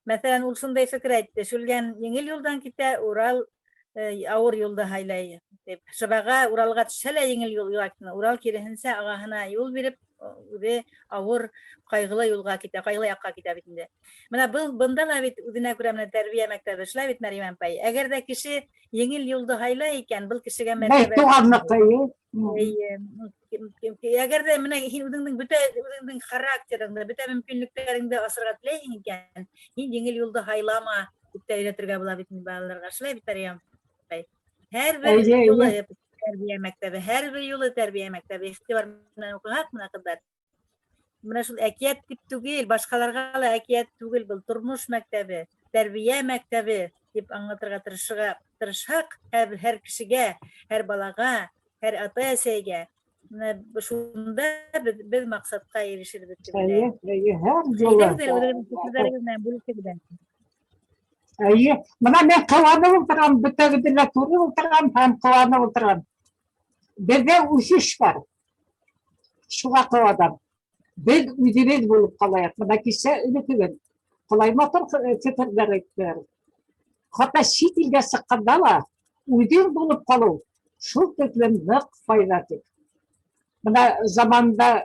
[SPEAKER 3] Мәҫәлән, ул шундай фекер әйтте. Шүлгән еңел юлдан китә, Урал ауыр юлды һайлай. Шыбаға Уралға төшһә лә еңел юлға китә. Урал киреһенсә ағаһына юл биреп, үҙе ауыр ҡайғылы юлға китә, ҡайғылы яҡҡа китә бит инде. Менә бында ла бит үҙенә күрә менә тәрбиә мәктәбе, шулай бит Мәрйәм апай. Әгәр дә кеше еңел юлды һайлай икән, был кешегә мәртәбә. Әгәр дә менә һин үҙеңдең характерыңды, бөтә мөмкинлектәреңде асырға теләйһең икән, һин еңел юлды һайлама дип тә өйрәтергә була бит балаларға. Шулай бит Мәрйәм апай. Һәр бер юлы тәрбиә мәктәбе, һәр бер юлы тәрбиә мәктәбе. Ихтибар менән уҡыһаҡ, мына ҡыҙҙар. Менә шул әкият дип түгел, башкаларга ла әкият түгел, был тормыш мәктәбе, тәрбия мәктәбе дип аңлатырга тырышһак, һәр кешегә, һәр балага, һәр ата-әсәгә, менә шунда без максатка ирешербез дип уйлыйм.
[SPEAKER 1] Һәр юлы.
[SPEAKER 3] Әйдәгез, үзегезнең фикерләрегез белән бүлешегез.
[SPEAKER 1] Менә мен кыланып ултырам, бөтәгеҙҙе лә күреп ултырам һәм кыланып ултырам. Беҙҙә үҫеш бар. Шуға ҡыуанам. Беҙ үҙебеҙ булып ҡалайыҡ. Бына кисә өнөкөгөҙ. Ҡалай матур фекерҙәр әйттеләр. Хатта сит илгә сыҡҡанда ла үҙең булып ҡалыу шул тиклем ныҡ файҙа тип. Бына заманда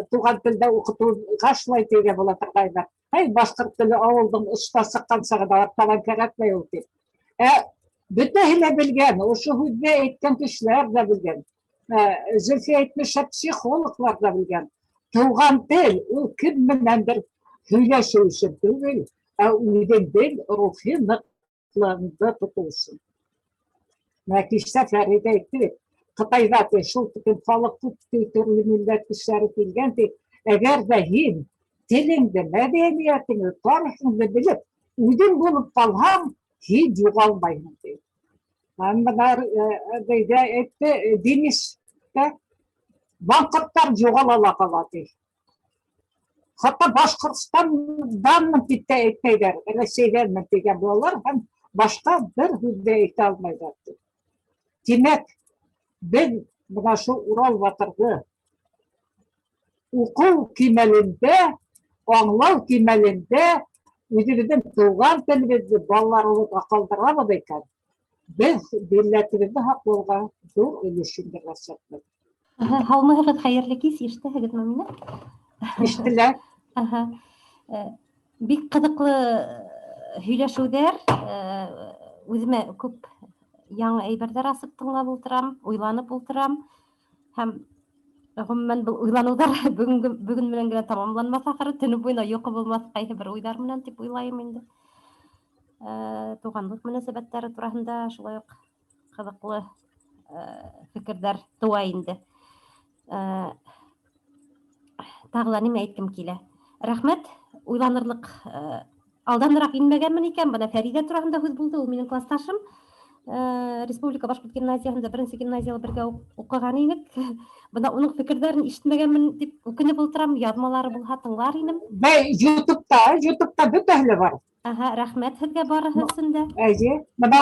[SPEAKER 1] туған телдә уҡытыуға шулай тейгән була торғайны. Һәй, башҡорт теле ауылдың оста сыҡҡан сағында артабан кәрәкмәй ул тип. Бөтәһе лә белгән, ошо һүҙҙе әйткән кешеләр ҙә белгән. Зөлфиә әйтмешә, психологлар ҙа белгән. Тыуған тел ул кем менәндер һөйләшеү өсөн түгел, үҙеңдең рухи ныҡлығыңды тотоу өсөн. Кисә Фәрит әйтте, Ҡытайҙа шул тиклем халыҡ күп төрлө милләт кешеләре килгән ти, әгәр ҙә һин телеңде, мәҙәниәтеңде, тарихыңды белеп, үҙең булып ҡалһаң, һин юғалмайһың ти. Бына әйтте, Денис, банкорттар юғала ла ҡала ти. Хатта Башҡортостанданмын тип тә әйтмәйҙәр, Рәсәйҙәнмен тигән булалар һәм башҡа бер һүҙ ҙә әйтә алмайҙар ти. Тимәк, беҙ бына шул Урал батырҙы уҡыу кимәлендә, аңлау кимәлендә үҙебеҙҙең тыуған телебеҙҙе балаларыбыҙға ҡалдырабыҙ икән, беҙ милләтебеҙҙе һаҡлауға ҙур өлөш индерәсәкбеҙ.
[SPEAKER 12] Һаумыһығыҙ, хәйерле кис, ишетәһегеҙме мине?
[SPEAKER 1] Ишетелә.
[SPEAKER 12] Бик ҡыҙыҡлы һөйләшеүҙәр, үҙемә күп яңы әйберҙәр асып тыңлап ултырам, уйланып ултырам һәм ғөмүмән был уйланыуҙар бөгөн менән генә тамамланмаҫ ахыры, төнө буйына йоҡо булмаҫ ҡайһы бер уйҙар менән тип уйлайым инде. Туғанлыҡ мөнәсәбәттәре тураһында шулай уҡ ҡыҙыҡлы фекерҙәр тыуа инде. Тағы ла нимә әйткем килә? Рәхмәт, уйланырлыҡ алданыраҡ инмәгәнмен икән, бына Фәридә тураһында һүҙ булды, ул минең класташым. Республика башҡорт гимназияһында беренсе гимназияла бергә уҡыған инек. Бына уның фекерҙәрен ишетмәгәнмен дип үкенеп ултырам, яҙмалары булһа тыңлар инем.
[SPEAKER 1] Ютубта бөтәһе лә бар.
[SPEAKER 12] Рәхмәт һеҙгә барыһы өсөн дә.
[SPEAKER 1] Бына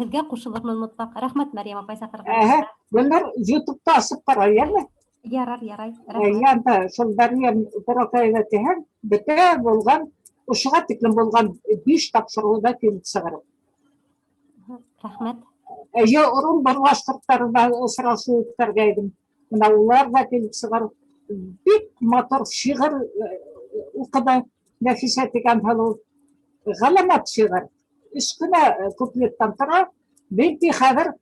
[SPEAKER 12] һеҙгә ҡушылырмын мотлаҡ. Рәхмәт, Мәрйәм апай саҡырған.
[SPEAKER 1] Гөлнур, Ютубта асып ҡара, йәме?
[SPEAKER 12] Ярай.
[SPEAKER 1] Янда шул Мәрйәм Боракаева тиһәң, бөтә булған, ошоға тиклем булған 5 тапшырыуҙа килеп сығарып.
[SPEAKER 12] Рәхмәт.
[SPEAKER 1] Урын бар башҡорттарына осрашыу үткәргәйнем. Бына улар ҙа килеп сығарып, бик матур шиғыр уҡыды. Нәфисә тигән һылыу ғәләмәт шиғыр. 3 кенә куплеттан тора. Бәлки хәҙер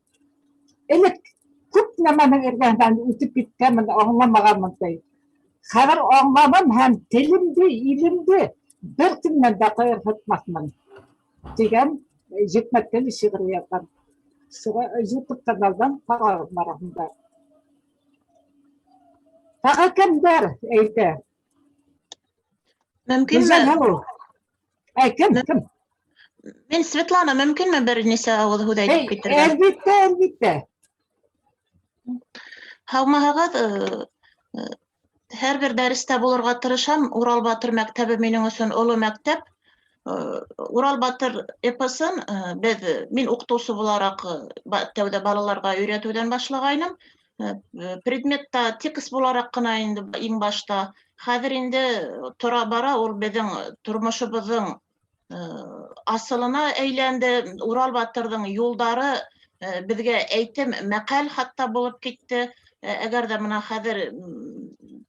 [SPEAKER 1] элек күп нәмәнең эргәһенән үтеп киткәнмен, аңламағанмын ти. Хәҙер аңламам һәм телемде, илемде бер кемнән дә ҡыйырһытмаҫмын тигән җитмәткән шиғыр яҙған. YouTube каналдан ҡарағыҙ мараһында. Тағы кемдәр әйтә?
[SPEAKER 13] Мөмкинме?
[SPEAKER 1] Кем?
[SPEAKER 13] Мин Светлана, мөмкинме бер нисә ауыҙ һүҙ әйтеп китергә?
[SPEAKER 1] Әлбиттә.
[SPEAKER 13] Һаумыһығыҙ, һәр бер дәрестә булырға тырышам. Урал Батыр мәктәбе минең өсөн оло мәктәп. Урал Батыр эпосын мин уҡытыусы булараҡ тәүҙә балаларға өйрәтеүҙән башлағайным. Предметта текст булараҡ ҡына инде иң башта. Хәҙер инде тора бара ул беҙҙең тормошобоҙҙың асылына әйләнде. Урал Батырҙың юлдары беҙгә әйтем, мәҡәл хатта булып китте. Әгәр ҙә бына хәҙер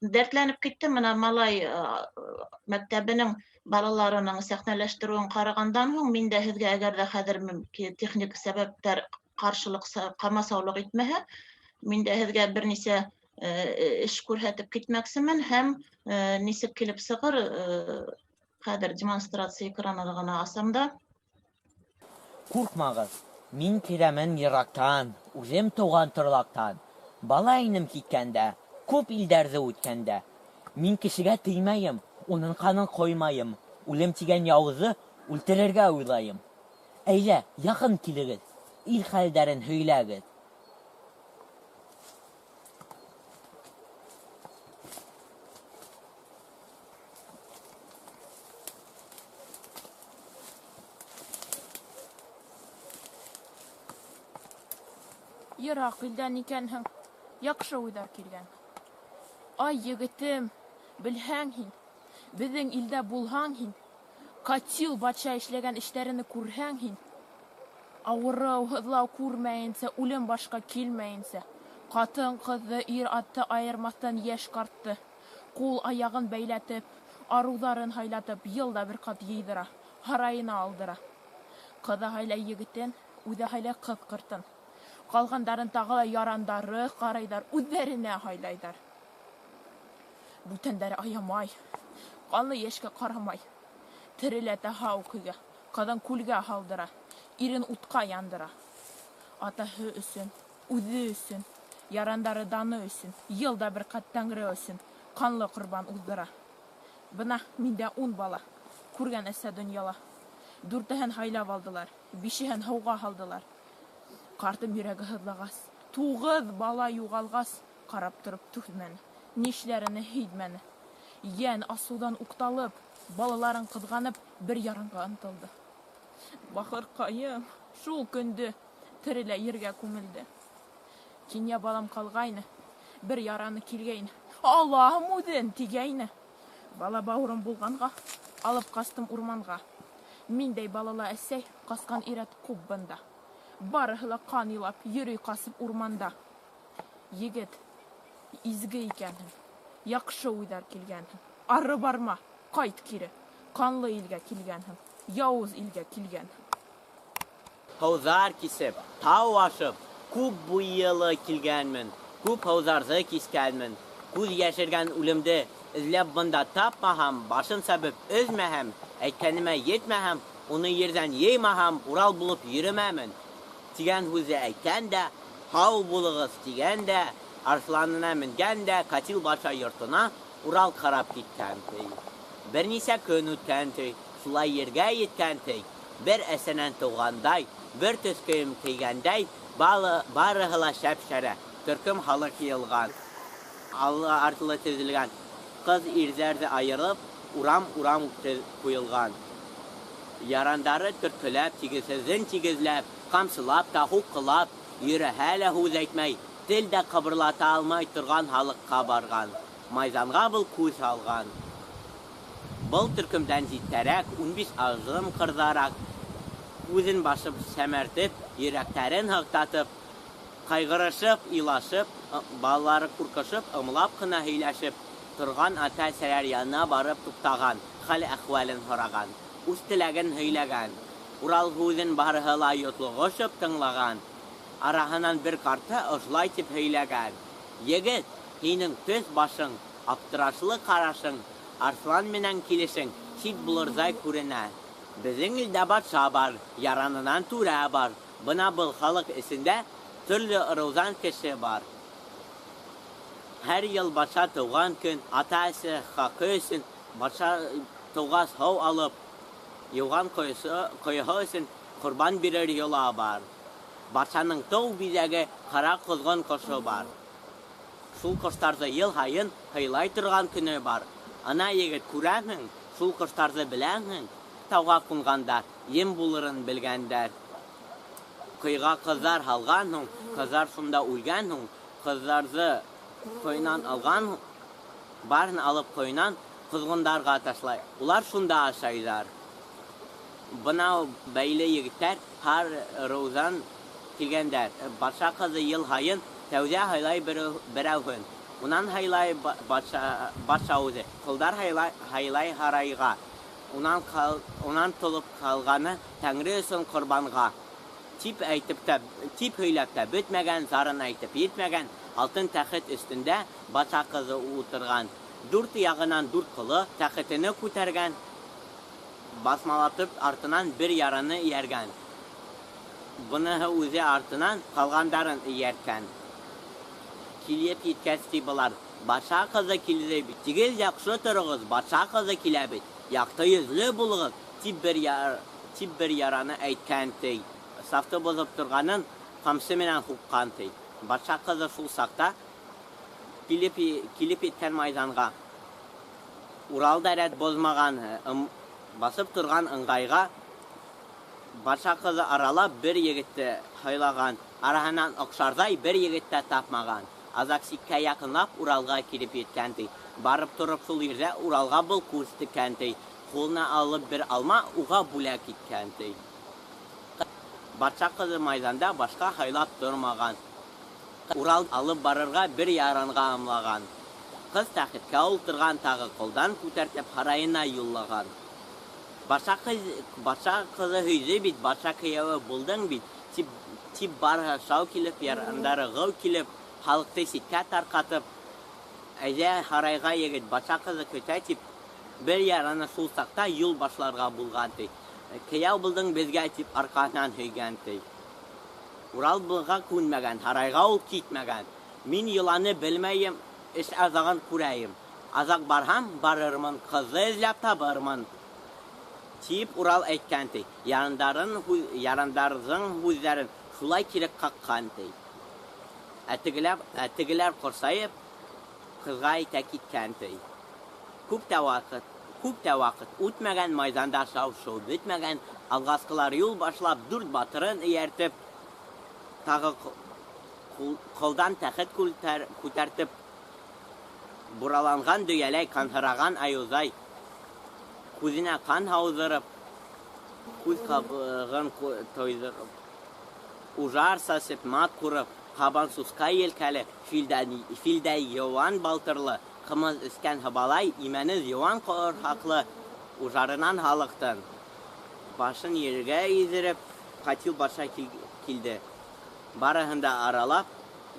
[SPEAKER 13] дәртләнеп китте, бына малай мәктәбенең балаларының сәхнәләштереүен ҡарағандан һуң, мин дә һеҙгә әгәр ҙә хәҙер техник сәбәптәр ҡаршылыҡ, ҡамасаулыҡ итмәһә, мин дә һеҙгә бер нисә эш күрһәтеп китмәксемен һәм нисек килеп сығыр, хәҙер демонстрация экранын ғына асам да.
[SPEAKER 14] Ҡурҡмағыҙ, мин киләмен йыраҡтан, үҙем тыуған торлаҡтан. Бала инем киткәндә, күп илдәрҙе үткәндә. Min kişiге tıymayım, onun kanın koymayım. Ulem tigen yavuzı ultererge uylayım. Eyle, yakın kiligiz. İlk halderin höylegiz.
[SPEAKER 15] Yırak ilden ikenhin, yakşı uydar kelgen. Ay yigitim, bilhen hin, bizin ilde bulhan hin, kaç yıl batşa işlegen işlerini kurhen hin. Ağırıv, hızlav kurmayınsa, ulem başka kilmeyinse, katın kızı ir attı ayırmaktan yeş karttı. Kul ayağın beyletip, aruzарын haylatıp, yılda bir kat yiydıra, harayını aldıra. Kızı hayla yigitin, uda hayla kız kırtın. Kalganların tağıla yarandarı, qarayдар, üzerine haylaydar. Bütenderi ayamay, kanlı yeşke karamay. Tirilete havkıga, kadın kulga haldıra, irin utka yandıra. Atahı üsün, üzü üsün, yarandarı danı üsün, yılda bir kat tangri üsün, kanlı kurban uzdıra. Bına minde bala, kurgan ese dünyala. Dürtehen haylav aldılar, bişihen havga haldılar. Kartım yüreği hızlağaz, tuğuz bala yuğalğaz, qarap тұрып tühmeni, nişlerini hidmeni. Yen asudan uqtalıp, balaların kızganıp bir yarınға ıntıldı. Bakır kayım, şul kündü, tirile yerge kumildi. Kinye balam kalgayны, bir yaranı kilgeyni, Allah'ım udin tigeyni. Bala bağırım bulganға, alıp kastım urmanға. Mindey balala esey, kaskan iret kubbında. Barıhla kan ilap, yürü kasıp urmanda. Yigit, izgi ikenhin, yakşı uydar kilgenhin. Arı barma, kayt kiri, kanlı ilge kilgenhin, yavuz ilge kilgenhin.
[SPEAKER 14] Havzar kisip, tav aşıp, kup bu yılı kilgenmin, kup havzarzı kiskelmin, kuz yaşırgan ulümde, izlep bunda tapmaham, başın sebep özmehem, eykenime yetmehem, onu yerden yeymaham, ural bulup yürümemin. Tigen huze eyken de, hav bulığız tigen de, arslanına mingen de, katil başa yurtuna, ural karap gitken tey. Bir nise kön ütken tey, sulay yerge yetken tey, bir esenen tuğanday, bir tüsköyüm teygendey, barıhıla şepşere, Türküm halı yılgan, Allah artılı tüzülgen, kız irzerde ayırıp, uram kuyulgan. Yarandarı türkülep, tigizsizin tigizlep, kamsılap, tahuk kılap, yürü hele huz etmey, dilde kıbırlata almay turgan halık kabargan, mayzanğa bul kuş algan. Bul türkümden zitterek, 15 ağzım kırdarak, uzun başıp semertip, yüreklerin hıktatıp, kaygırışıp, ilaşıp, balları kurkışıp, ımlap kına hiyleşip, turgan ata serer yanına barıp tuktağan, hal ahvalin horagan, üstülegin hiylegan. Ural huzun barıhıla yutluğuşup tınlağan. Arahınan bir kartı ışlaytıp heylegan. Yigit, hinin töz başın, aptıraşlı karaşın, arslan menen kilişin, çit bulurzay kurina. Bizim ilde batşa var, yaranınan tura var. Buna bu halık isinde türlü ırızan kişi var. Her yıl başa tuğan gün, atası, hakkı başa tuğaz hav alıp, Yoğan koyuhu için kurban birer yola var. Başanın toğ bizege kara kızgın koşu var. Şul koştarzı yıl hayın haylay turgan günü var. Ana yigit kuranın, şul koştarzı bilenhin. Tavga kunganda yem bulurun bilgender. Kıyga kızlar halganın, kızlar şunda ulganın. Kızlarzı koynan algan, barın alıp koynan kızgındarga taşlay. Ular şunda aşaydar. Buna beyle yigitler har rozan kilgender. Başa kızı yıl hayın tevze haylay birevhün. Unan haylay başa uzu. Kıldar haylay harayga. Unan tolup kalganı Tengri üçün kurbanğa. Tip höylep de bütmegen, zarın aytıp yetmegen, altın təxit üstünde başa kızı oturgan. Durt yağınan durt kılı təxitini kutergen. Basmalatıp artınan bir yaranı yergen. Bunu uzi artınan kalgandarın yerken. Kilip yetkesti bular. Başa kızı kilide bit. Tigil yakşı turğuz. Başa kızı kilebit. Yaktı yüzlü bulğuz. Tip bir yaranı aytkantey. Saftı bozup turganın kamsı menen hukkantey. Başa kızı şulsakta kilip etken maydanga Ural deret bozmagan basıp turgan ыңғайға başa kızı aralap bir yigitті haylagan. Arahanan okşarday bir yigitті tapmagan. Azak sikke yakınlap Uralga kilip yetkentey. Barıp turup şul yerde Uralga bul kursti kentey. Koluna alıp bir alma uğa bulak itkentey. Başa kızı maydanda başka haylap durmagan. Ural alıp barırga bir yaranға amlagan. Kız taxitke oltırgan tağı koldan kutertip harayına yollagan. Başa kızı hüyze bit, başa kıyavı buldun bit. Tip barha şav kilip, yarandarı gıv kilip, halıkta sitka tarkatıp, Eze harayga yegit, başa kızı köte tip, bir yaranı sulsakta yol başlarga bulgantey. Kiyav buldun bizge tip arkasından hüygentey. Ural bulga kunmagan, harayga ol kitmagan. Min yılanı bilmeyim, iş azağın kurayım. Azak barham barırmın, kızı izlep tabarmın. Tip Ural aytkantey. Yarandarızın huzların şulay kirek kakkantey. Etigiler kursayıp, kızga aytakitkantey. Küp de vakit utmagan maydanda şov bitmegen, algaskılar yol başlap durt batırın iyertip, tağı koldan taxit kutertip, buralangan düyeley kanhıragan ayuzay, kuzine kan havzırıp, kuz kabığın toydırıp, ujar sasıp mat kurup, kaban suska yelkeli, filde yovan baltırlı, kımız isken habalay, imeniz yovan korhaklı, ujarınan halıktın. Başın yerge izirip, katil başa kildi. Barahında aralap,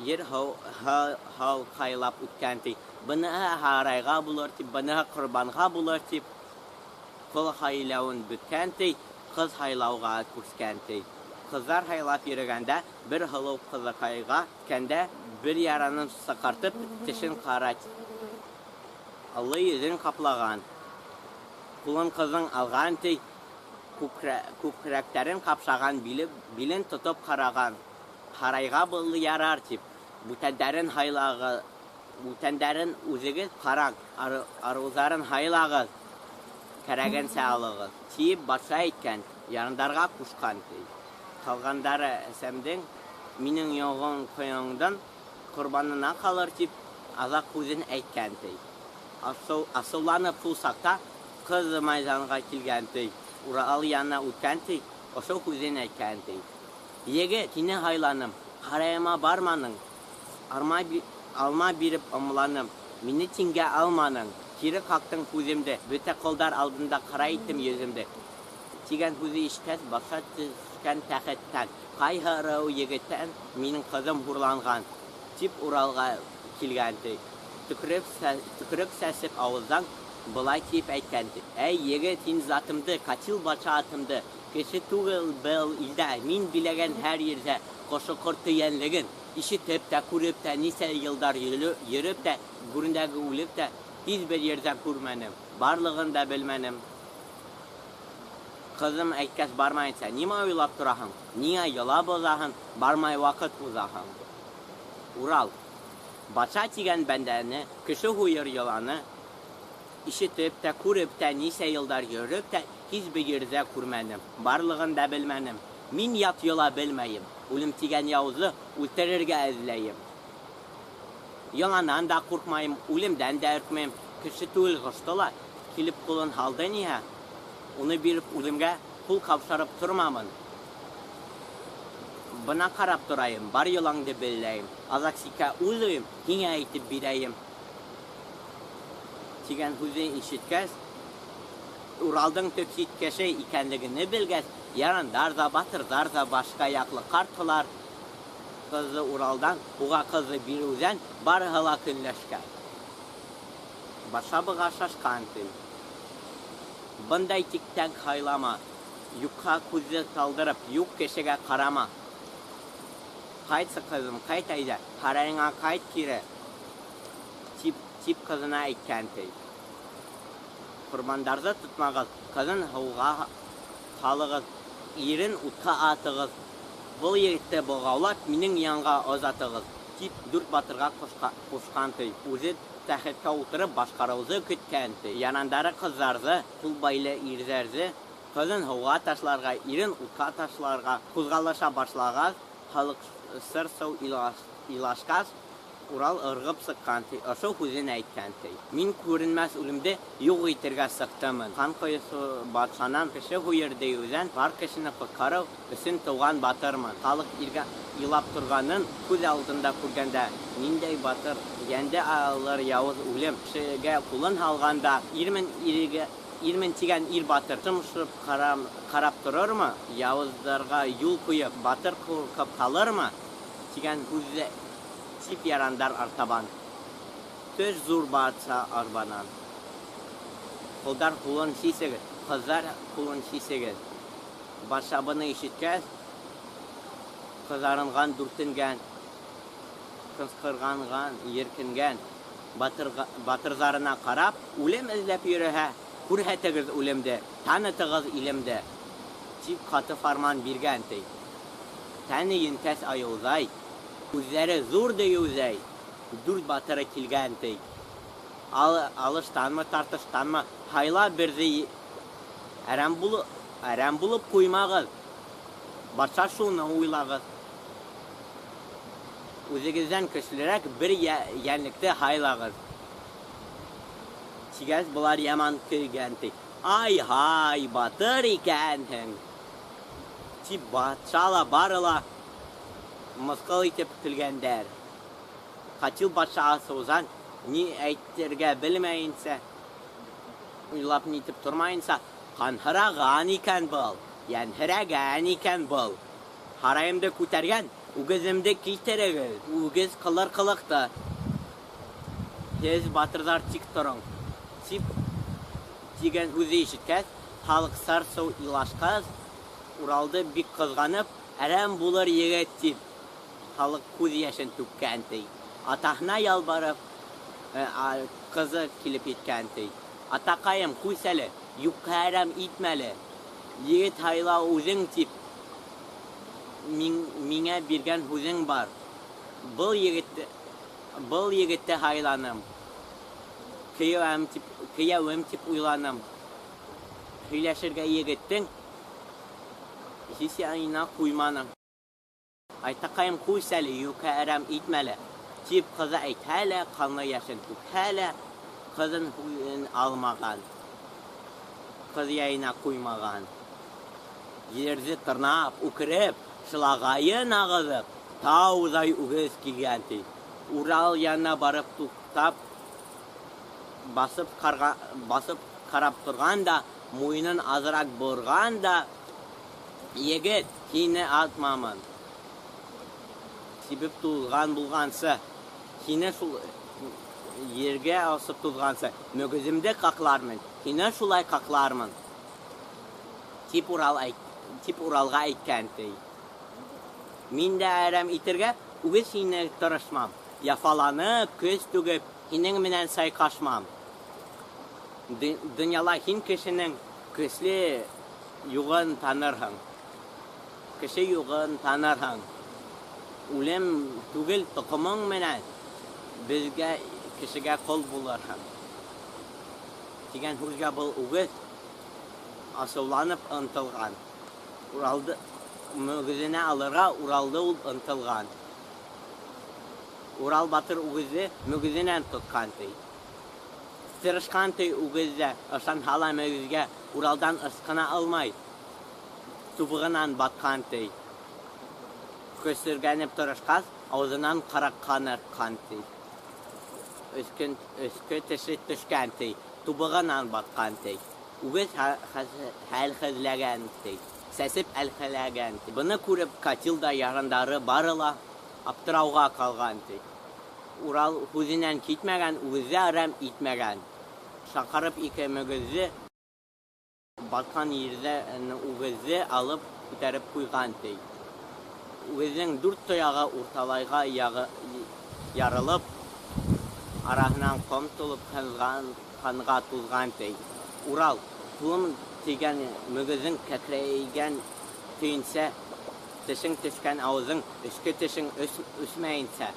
[SPEAKER 14] yer hav kaylap utkantey. Bını harayga bulur tip, bını kurbanga bulur tip, kol haylavun bütkantey, kız haylavga kurskantey. Kızlar haylap yürügende bir hılıv kızı kayga kende bir yaranın sakartıp tişin karat. Allı yüzün kaplagan. Kulun kızın algantey, kupreklerin kapşagan bilin tutup karagan. Harayga bullu yarar tip. Butenderin uzugu karak, aruzların haylağız. Keregen sağlığız. Tip başa etken, yandarga kuşkantey. Kalgandары әсәмдің минің yoğun koyundan kurbanına kalır tip azak kuzin әйткәнтей. Asıllanıp pulsakta kız maydanға kilgәнтей. Ural yanına utkәнтей, oşo kuzin әйткәнтей. Yege tini haylanım, harayama barmanın, alma birip ımlanım, mini tinge almanın, kiri kalktın kuzimde, büte koldar aldığında kara ettim yüzümde. Tigen kuzi işkes başa tüzken təxetten, kayharau yegitten minin kızım hurlangan, tip Uralga kilgəntey. Tükürüp səsip ağızdan bulay tip әйткәнтey. Ey yege tin zatımdı, katil başa atımdı. Kişi tuğul bel ilde, min bilegen her yerde koşu kurtu yenligin. İşitip de, kurup da, nice yıllar yürüp de, gurundaki ulup da, hiç bir yerde kurmenim. Barlığını da bilmenim. Kızım əykəs barmayınsa, nima oylap durahın? Niye yola bozahın? Barmay vakit uzahın. Ural, başa tigen bendeni, kişi huyur yolanı, işitip de, kurup da, nice yıllar yürüp de, hiçbir yerde kurmenim. Barlığını da bilmenim. Min yat yola bilmeyim. Ulum tigen yavuzu ulterirge ezleyim. Yalandan da korkmayım, ulumdan da ürkmeyim. Kişi tuğul gıştıla, kilip kulun halda niye? Onu birip ulumga kul kapşarıp durmamın. Buna karap durayım, bar yolangdı belleyim. Azak sika uzuyum, yine aytip bireyim. Tigen huzin işitkez, Ural'dın töksitkeşe ikenligini bilgez. Yarın darza batır, darza başka yaklı kartılar. Kızı Ural'dan, uğa kızı bir uzen, bar hıla künleşken. Başa bığa şaşkantı. Bunday tikten kaylama. Yukka kuzu kaldırıp, yuk keşege karama. Kaytsa kızım, kayt ayda, harayına kayt kire. Tip kızına aytken tey. Kurbandarda tutmağız, kızın hıvğa kalığız, irin utka atığız. Бұл еректе бұғаулап, менің янға озатығыз. Тип дүрт батырға қошқан тей. Өзі тәхетке отырып башқарауызы күткен тей. Янандары қыздарзы, құл байлы ирзәрзі, қызын хауға ташларға, ирін утқа ташларға, қозғалыша башлағаз, халық сыр сау илашқаз, Урал ырғып сыққан тей. Ошо хүзін әйткен тей. Мен көрінмәс үлімде yoq итірге сықтымын. Қан қойысы батшанан кіші хүйердей өзен, бар кішіні қықарып, үсін туған батырмын. Халық илап тұрғанын көз алдында көргенде, нендей батыр, енді алыр яуыз үлім. Кішіге құлын алғанда, ирмен тиген ир батыр. Шымшып қарап тұрыр ма? Яуыздарға юл қойып, батыр қорқып қалыр ма? Тиген көзі Tip yaranlar artaban. Töz zor batsa arbanan. Kıldar kulun şisegir. Kızlar kulun şisegir. Başabını işitkez. Kızarıngan dürtüngen. Kıskırgangan, yerkingen. Batırzarına karab. Ulem izlep yürühe. Kurhetegir ulemde. Tanıtığız ilimde. Tip katı farman birgen tey. Taniyin tes ayılzay. Üzeri zor deyüzey, dört batıra kilgen tey. Alıştan mı tartıştan mı hayla birzi ərəm bulup koymağız. Başa şunu uylağız. Özünüzden kişilerek bir yenlikte haylağız. Çigez bular yaman kilgen tey. Ay hay batır ikentin. Tip batşala barıla. Мысқыл етіп күлгендер. Қатыл башы асы озан, не әйттерге білмейінсе, ұйлап нетіп тұрмайынса, қанхыраған екен бұл, янхыраған екен бұл. Харайымды көтерген, үгізімді кейтерегіз, үгіз қылыр қылықты. Тез батырдар тик тұрың. Тип деген өзі ешіткәз, халық сар сау илашқаз, Уралды бик қызғанып, әрәм болыр егет тип. Халық көз яшын төккен тей. Атахна ялбарып, қызы келіп еткен тей. Атақайым көсәлі, юқәрәм итмәлі. Егет хайла өзің тип. Меңе берген өзің бар. Бұл егетті хайланым. Күйеуім тип уйланым. Күйләшірге егеттің, Hisi ayına kuymanım. Aytaqayım kuysəli, yuka ərəm itməli. Tip qıza ayt hələ, qanlı yaşın tük hələ, qızın huyun almağan. Qız yayına kuymağan. Yerzi tırnaq, ukirib, şılağayın ağızıb, ta uzay uğuz kilgənti. Ural yanına barıb tuqtab, basıb qarab turğan da, muyunun azırak burğan da, Yegit, yine atmamın. Sebep tutulgan bulgansa, yine şu yerge asıp tutulgansa, mögüzümde kaklarmın, yine şulay kaklarmın. Tip Uralga aytken tey. Min de ərəm itirge, ügüz yine tırışmam. Yafalanıp, köz tügüp, yinin minen saykaşmam. Dünyala hin kişinin kösli yuğun tanırhın. Kişi yuğun tanırhın. Ulem tügül tıkımın menen bizge kişige kol bulurhın. Digen huzga bul ügüz asılanıp ıntılgan. Uraldı mögüzüne alırga Uraldı ul ıntılgan. Ural batır ügüzü mögüzünen tutkan tey. Tırışkan tey ügüzde ışan hala mögüzge Uraldan ıskına almay. Tubuğunan batkan tey. Köstürgenip tırışkaz ağzından karak kanır kan tey. Üskü tişi düşken tey. Tubuğunan batkan tey. Ügüz həlxizləgən tey. Səsib əlxilləgən tey. Bunu көріп Katilda yarındarı barıla aptırauğa kalgan tey. Ural huzinen kitmegen, ügüzü ərəm itmegen. Şakarıp iki mögüzü batkan yerde ügüzü alıp kütərip kuygan tey. Өзінің дүрт тояғы урталайға ярылып, арасынан қом толып қанға тузған тей. Урал, тұлым теген мүгізін кәкірейген түйінсе, тішің тішкен аузың, үшкі тішің үсмейінсе,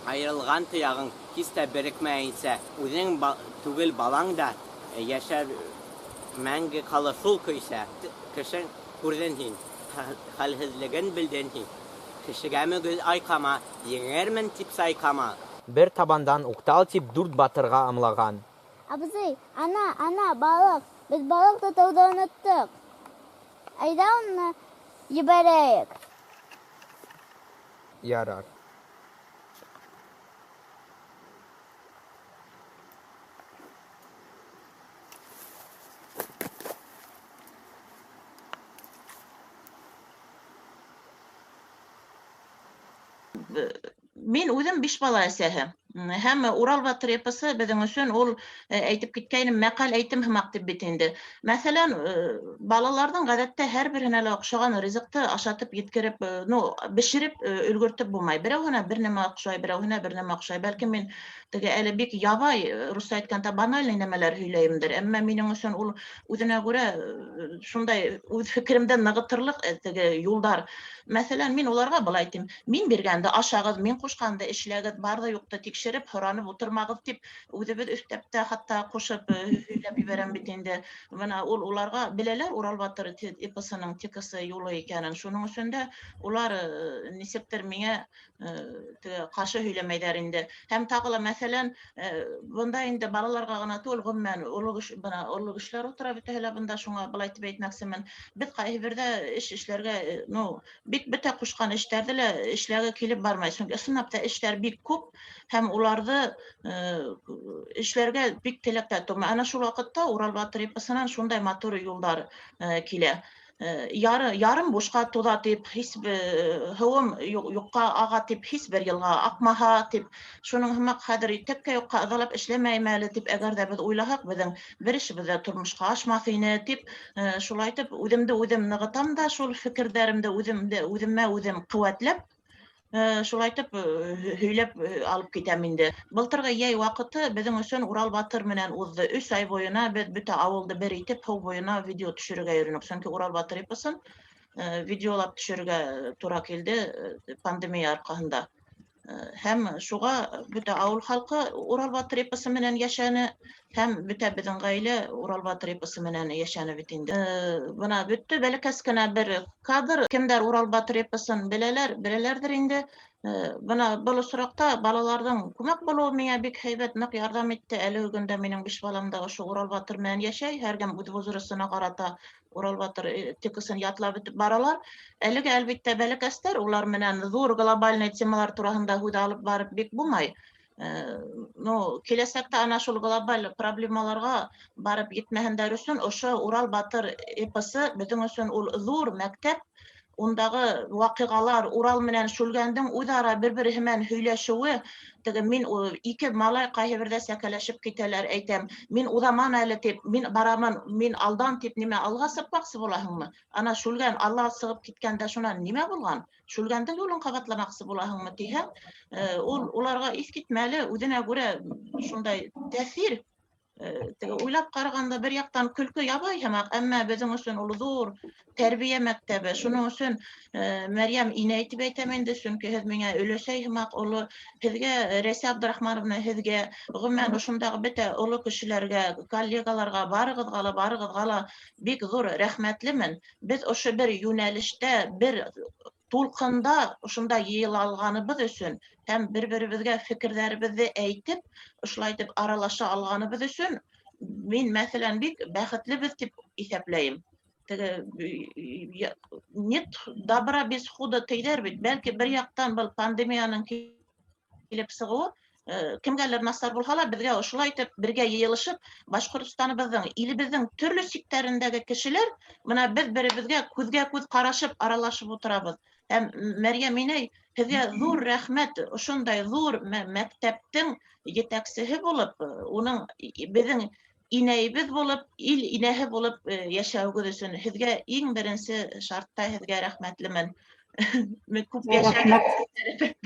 [SPEAKER 14] айырылған тұяғың кисте бірікмейінсе, өзің түгіл балаң да яшар мәңгі қалышыл көйсе, кішің көрден хин, халхізлігін білден хин. Кішіге мүгіз айқама, еңермін тип сайқама.
[SPEAKER 16] Bir tabandan uqtal tip durt batırğa amlağan.
[SPEAKER 10] Абзый, ана, балық. Біз балықты тауда ұныттық. Айда оны ебәрәйік.
[SPEAKER 16] Yarar.
[SPEAKER 13] Мен үзем 5 бала әсәһе. Һәм Урал Батыр эпосы безнең өчен ул әйтеп киткәнем мәкаль әйтем һымак дип бит инде. Мәсәлән, балаларның гадәттә һәрберенә лә охшаган ризыкты ашатып yetkереп, бешереп өлгөртеп булмай. Берәүгенә бер нәмә охшай, берәүгенә бер нәмә охшай. Бәлки мен теге әле бик ябай, русча әйткәндә банальный нәмәләр һөйләйемдер. Әмма минең өчен ул үзенә күрә шундай үз фикеремдә ныгытырлык теге юлдар. Мәсәлән, мин уларга былай әйтим. Мин биргәндә ашагыз, мин кушканда эшләгез, барды юкты тикшереп, һоранып утырмагыз дип, үзебез өстәптә хатта кушып һөйләп ибәрәм бит инде. Менә ул уларга беләләр Урал Батыр эпосының текысы юлы икәнен. Шуның өчен дә улар нисектер миңа каршы һөйләмәйләр инде. Һәм тагы мәсәлән, бунда инде балаларга гына түгел, гомумән улы кешеләр утыра бит әле бунда, шуңа былай дип әйтмәксемен. Без кайбердә эшләргә, бик бетә кушкан эшләрдә лә эшләгә килеп бармай. Чөнки сынапта эшләр бик күп һәм уларны эшләргә бик теләктә тормый. Ана шул вакытта Урал Батыр эпосынан шундай матур юлдар килә. Ярым бушка туда дип, һуым юкка ага дип, һичбер елга акмаха дип, шуның һымак хәзер тәпкә юкка ыдалап эшләмәйме әле дип, әгәр дә без уйласак, безнең бер эшебездә тормышка ашмас ине дип, шулай итеп үземне үзем ныгытам да, шул фикердәремдә үземә үзем куәтләп, шулай итеп һөйләп алып китәм инде. Былтыргы яй вакыты безнең өчен Урал Батыр менән узды. 3 ай буена без бөтә авылды бер итеп һау буена видео төшерергә йөрөнөк. Чөнки Урал Батыр эпосын видеолап төшерергә туры килде пандемия аркасында. Һәм шуга бөтә авыл халкы Урал Батыр эпосы менән яшәне, һәм бөтә безнең гаилә Урал Батыр эпосы менән яшәне бит инде. Бuna бөтте бәләкәс кенә бер кадр, кемдер Урал Батыр эпосын беләләрдер инде. Бuna был осракта балаларның күмәк булуы миңа бик һәйбәт, нык ярдәм итте. Әлеге көндә минең 5 балам да ошо Урал Батыр менән яшәй, һәркем үз возрастына карата Урал Батыр тексын ятлап бетеп баралар. Әлегә әлбәттә бәләкәстәр, улар менән зур глобаль темалар турында һүз алып барып бик булмай. Киләсәктә ана шул глобаль проблемаларга барып җитмәһеннәр өчен ошо Урал Батыр эпосы безнең өчен ул зур мәктәп. Ундагы вакыйгалар, Урал менән Шүлгәндең үзара бер-бире менән һөйләшүе, теге мин 2 малай кайбердә сәкәләшеп китәләр, әйтәм, мин узаман әле дип, мин барамын, мин алдан дип, нимә алга сыпмакчы булаһыңмы? Ана Шүлгән алга сыгып киткәндә шунан нимә булган? Шүлгәндең юлын кабатламакчы булаһыңмы дисәң, уларга искитмәле, үзенә күрә шундай тәэсир. Уйлап караганда бер яктан көлке ябай һәм әмма безнең өчен ул зур тәрбия мәктәбе. Шуның өчен Мәрьям инәй дип әйтәм инде, чөнки һез миңа өләшәй һымак улы, һезгә Рәсә Абдрахмановна, һезгә гомумән шундагы бөтә олы кешеләргә, коллегаларга, барыгызга ла бик зур рәхмәтлемен. Без ошо бер юнәлештә, бер тулкында ошонда йыйыла алганыбыз өчен һәм бер-беребезгә фикерләребезне әйтеп, ошулай итеп аралаша алганыбыз өчен мин мәсәлән бик бәхетлебез дип исәпләйм. Нет добра без худа тейдер бит. Бәлки бер яктан был пандемияның килеп сыгуы кемгәлер насар булса ла, безгә ошулай итеп бергә йыелышып, Башкортстаныбызның, илебезнең төрле сиктәрендәге кешеләр, менә без беребезгә күзгә-күз карашып, аралашып утырабыз. Һәм Мәрьям инәй, һезгә зур рәхмәт, ошондай зур мәктәптең җитәкчесе булып, уның безнең инәйбез булып, ил инәһе булып яшәүгез өчен һезгә иң беренче шартта һезгә рәхмәтлемен. Мен күп
[SPEAKER 1] Рәхмәт.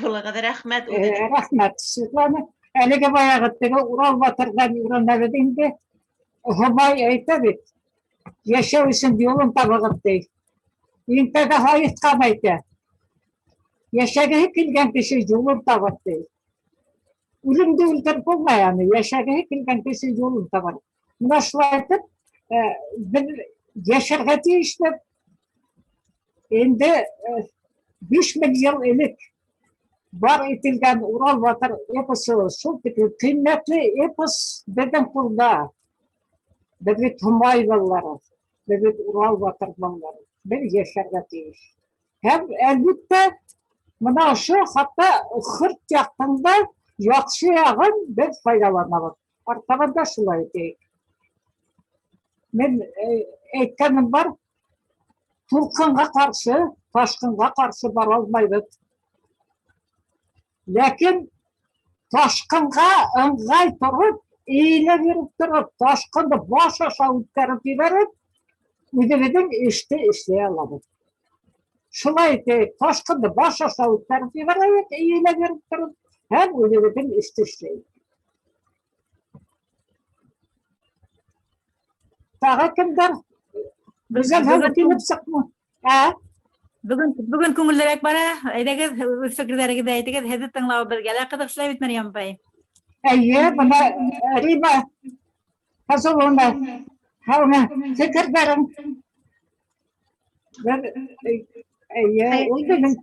[SPEAKER 13] булыгыз. Рәхмәт.
[SPEAKER 1] Рәхмәт, Светлана. Әлеге баяғы теге Урал батырдан үйренәбез инде. Һомай әйтә бит. Яшәү өчен юлын табыгыз ди. Интәгә Хаиткам әйтә. Яшәгеһе килгән кеше юлын табыр ди. Үлемде үлтереп булмай аны. Яшәгеһе килгән кеше юлын табыр. Менә шулай итеп, бер яшәргә тиешлек. Инде 5000 ел элек бар ителгән Урал батыр эпосы шул тиклем кыйммәтле эпос безнең кулда. Без бит Һомай балалары, без бит Урал батыр балалары. Без яшәргә тиеш. Һәм әлбәттә, менә шу хатта хырт яктында яхшы ягын без файдаланабыз. Артабанда шулай итәйек. Мен әйткәнем бар, тулкынга каршы, ташкынга каршы бара алмайбыз. Ләкин ташкынга ыңгай торып, иеле биреп торып, ташкынды баш аша үткәреп җибәреп, үзебезнең эште эшләй алабыз. Шулай итеп, ташкынды баш аша үткәреп җибәрәбез, иеле биреп торып, һәм үзебезнең эште эшләйбез. Тагы кемдер? Безгә килеп сыкмы?
[SPEAKER 3] Бүген күңеллерәк бара. Әйдәгез, үз фикерләрегезне әйтегез. Һеҙҙе тыңлау беҙгә лә ҡыҙыҡ бит, Мәрйәм апай.
[SPEAKER 1] Әйе, бына Рима Хәзуловна, һәүне фекерҙәрең. Әйе, ул минең.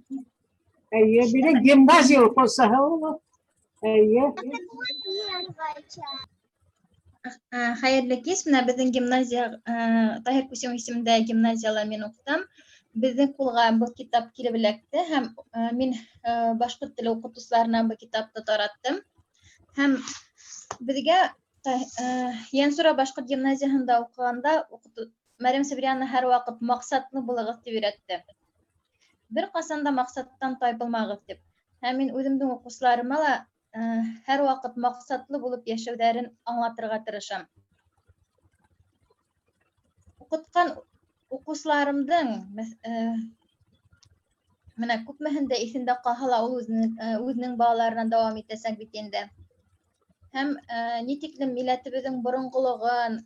[SPEAKER 1] Әйе, минең гимназия уҡыусыһы ул. Әйе.
[SPEAKER 17] Хәйерле кис, менә беҙҙең гимназия, Таһир Күсем исемендә гимназияла мин уҡытам. Беҙҙең ҡулға был китап килеп эләкте һәм мин башҡорт теле уҡытыусыларына был китапты тараттым. Һәм беҙгә Йәнсура башҡорт гимназияһында уҡығанда Мәрйәм Сабиряна һәр ваҡыт маҡсатлы булығыҙ тип өйрәтте. Бер ҡасан да маҡсаттан тайпылмағыҙ тип. Һәм мин үҙемдең уҡыусыларыма ла һәр ваҡыт маҡсатлы булып йәшәүҙәрен аңлатырға тырышам. Уҡытҡан уҡыусыларымдың менә күпмеһендә иҫендә ҡалһа ла ул үҙенең балаларына дауам итәсәк бит инде. Һәм ни тиклем милләтебеҙҙең боронғолоғон,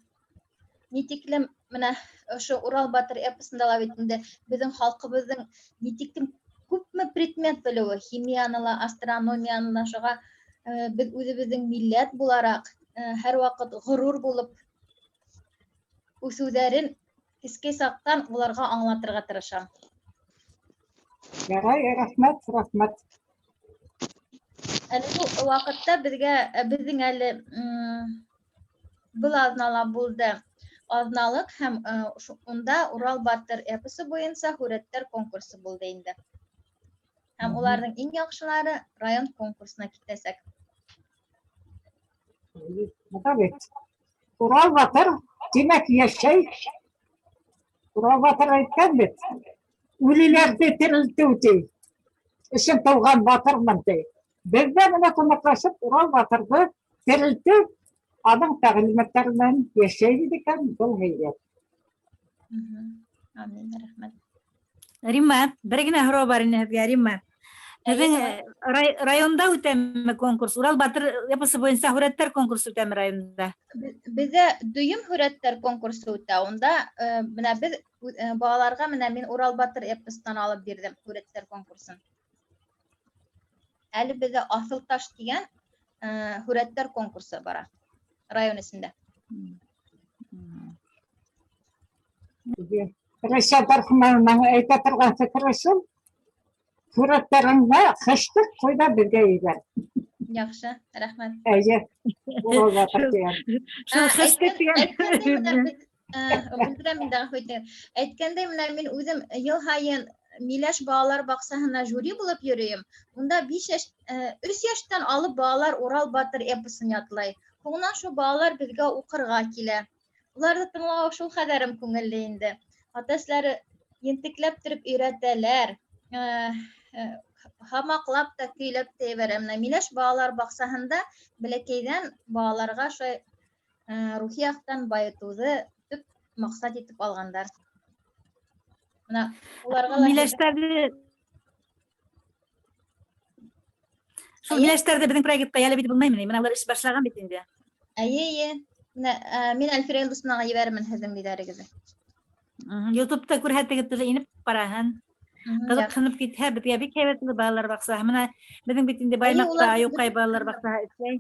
[SPEAKER 17] ни тиклем менә ошо Урал батыр эпосында ла бит инде беҙҙең халҡыбыҙҙың ни тиклем күпме предмет белеүе, химияны ла, астрономияны ла, шуға беҙ үҙебеҙҙең милләт булараҡ һәр ваҡыт ғорур булып үҫеүҙәрен кескәй саҡтан уларға аңлатырға тырышам.
[SPEAKER 1] Ярай, рәхмәт, рәхмәт.
[SPEAKER 17] Әле шул ваҡытта беҙҙең әле был аҙнала булды аҙналыҡ һәм унда Урал батыр эпосы буйынса һүрәттәр конкурсы булды инде. Һәм уларҙың иң яҡшылары район конкурсына китәсәк.
[SPEAKER 1] Урал батыр, тимәк, йәшәй. Урал батыр әйткән бит. Үлеләрҙе терелтеү ти. Өсөн тыуған батырмын ти. Беҙ ҙә менә күмәкләшеп Урал батырҙы терелтеп, аның тәғлимәттәре менән йәшәйбеҙ икән, был һәйбәт.
[SPEAKER 17] Амин, рәхмәт.
[SPEAKER 3] Рима, бер генә һорау бар ине һеҙгә, Рима. Һеҙҙең районда үтәме конкурс? Урал батыр эпосы буйынса һүрәттәр конкурсы үтәме районда?
[SPEAKER 17] Беҙҙә дөйөм һүрәттәр конкурсы үтә. Унда менә беҙ балаларға менә мин Урал батыр эпостан алып бирҙем һүрәттәр конкурсын. Әле беҙҙә Аҫыл таш тигән һүрәттәр конкурсы бара район эсендә.
[SPEAKER 1] Рәйсә Дархмановның әйтә торған фекере шул. Һүрәттәреңдә хәштәг ҡуйҙа беҙгә ебәр.
[SPEAKER 17] Яҡшы, рәхмәт.
[SPEAKER 1] Әйе. Урал батыр тигән.
[SPEAKER 17] Әйткәндәй, менә мин үҙем йыл һайын Миләш балалар баҡсаһына жюри булып йөрөйөм. Унда 3 йәштән алып балалар Урал батыр эпосын ятлай. Һуңынан шул балалар беҙгә уҡырға килә. Уларҙы тыңлау шул ҡәҙәрем күңелле инде. Ата-әсәләре ентекләп тороп өйрәтәләр. Һамаҡлап та, көйләп тә ебәрә. Менә Миләш балалар баҡсаһында бәләкәйҙән балаларға шулай рухи яҡтан байытыуҙы төп маҡсат итеп алғандар.
[SPEAKER 3] Шул яшьтәрдә безнең проектка әле бит булмаймы? Менә алар эш башлаган бит инде.
[SPEAKER 17] Әйе. Мин Әлфир Илдусмага ебәрмен һезнең диләрегезне.
[SPEAKER 3] YouTube'da күрһәтегез төрле инеп бараһын. Кызыксынып китһә, безгә бик һәйбәтле балалар баксаһы. Менә безнең бит инде Баймакта Аюкай балалар баксаһы эшләй.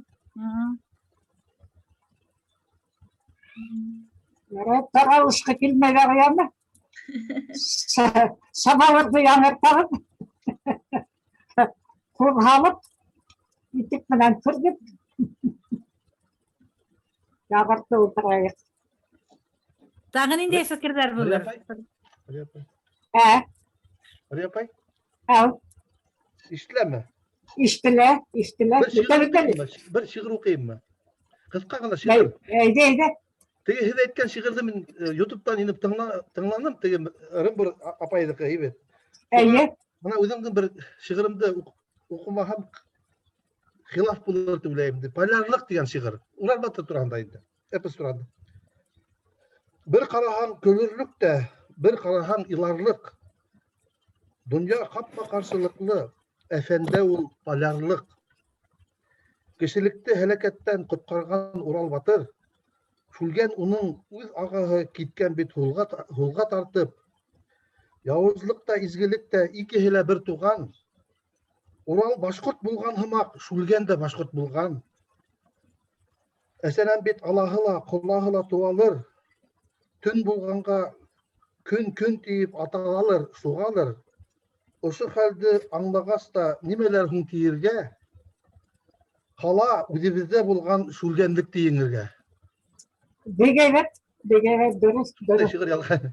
[SPEAKER 1] Таралышқа килмәгән яңы. Самавырды яңыртып. Курһалып, итек менән кирдек. Яңыртып утырайык.
[SPEAKER 3] Тагы нинди фикерләр булыр?
[SPEAKER 2] Ария апай? Ишетеләме?
[SPEAKER 1] Ишетелә.
[SPEAKER 2] Bir şiir okuyayım mı? Kıska gana şiir.
[SPEAKER 1] Әйдә.
[SPEAKER 2] Теге һез әйткән шигырьне мин YouTube'дан инеп тыңланым, теге Рымбыр апайдыкы, әйбәт.
[SPEAKER 1] Әйе.
[SPEAKER 2] Менә үземнең бер шигыремдә укымаган хилаф булыр дип уйлыйм. Полярлык дигән шигырь. Урал батыр турында инде. Эпос турында. Bir караһаң көлүрлүк тә, bir караһаң иларлык. Дөнья капма каршылыклы, әфәндә ул полярлык. Кешелекте һәлакәттән коткарган Урал батыр, шүлгән уның үз агаһы киткән бит һулга тартып. Явызлык та, изгелек тә икеһе лә бер туган. Урал башкорт булган һымак, шүлгән дә башкорт булган. Әсәнән бит алаһы ла, ҡоллаһы ла туалыр. Төн булғанға көн тиеп аталалыр, суғалыр. Ошо хәлде аңлағас та нимәләр һуң тиергә? Ҡала үҙебеҙҙә булған шүлгәнлекте еңергә.
[SPEAKER 1] Бик әйбәт, дөрөс.
[SPEAKER 2] Шиғыр ялған.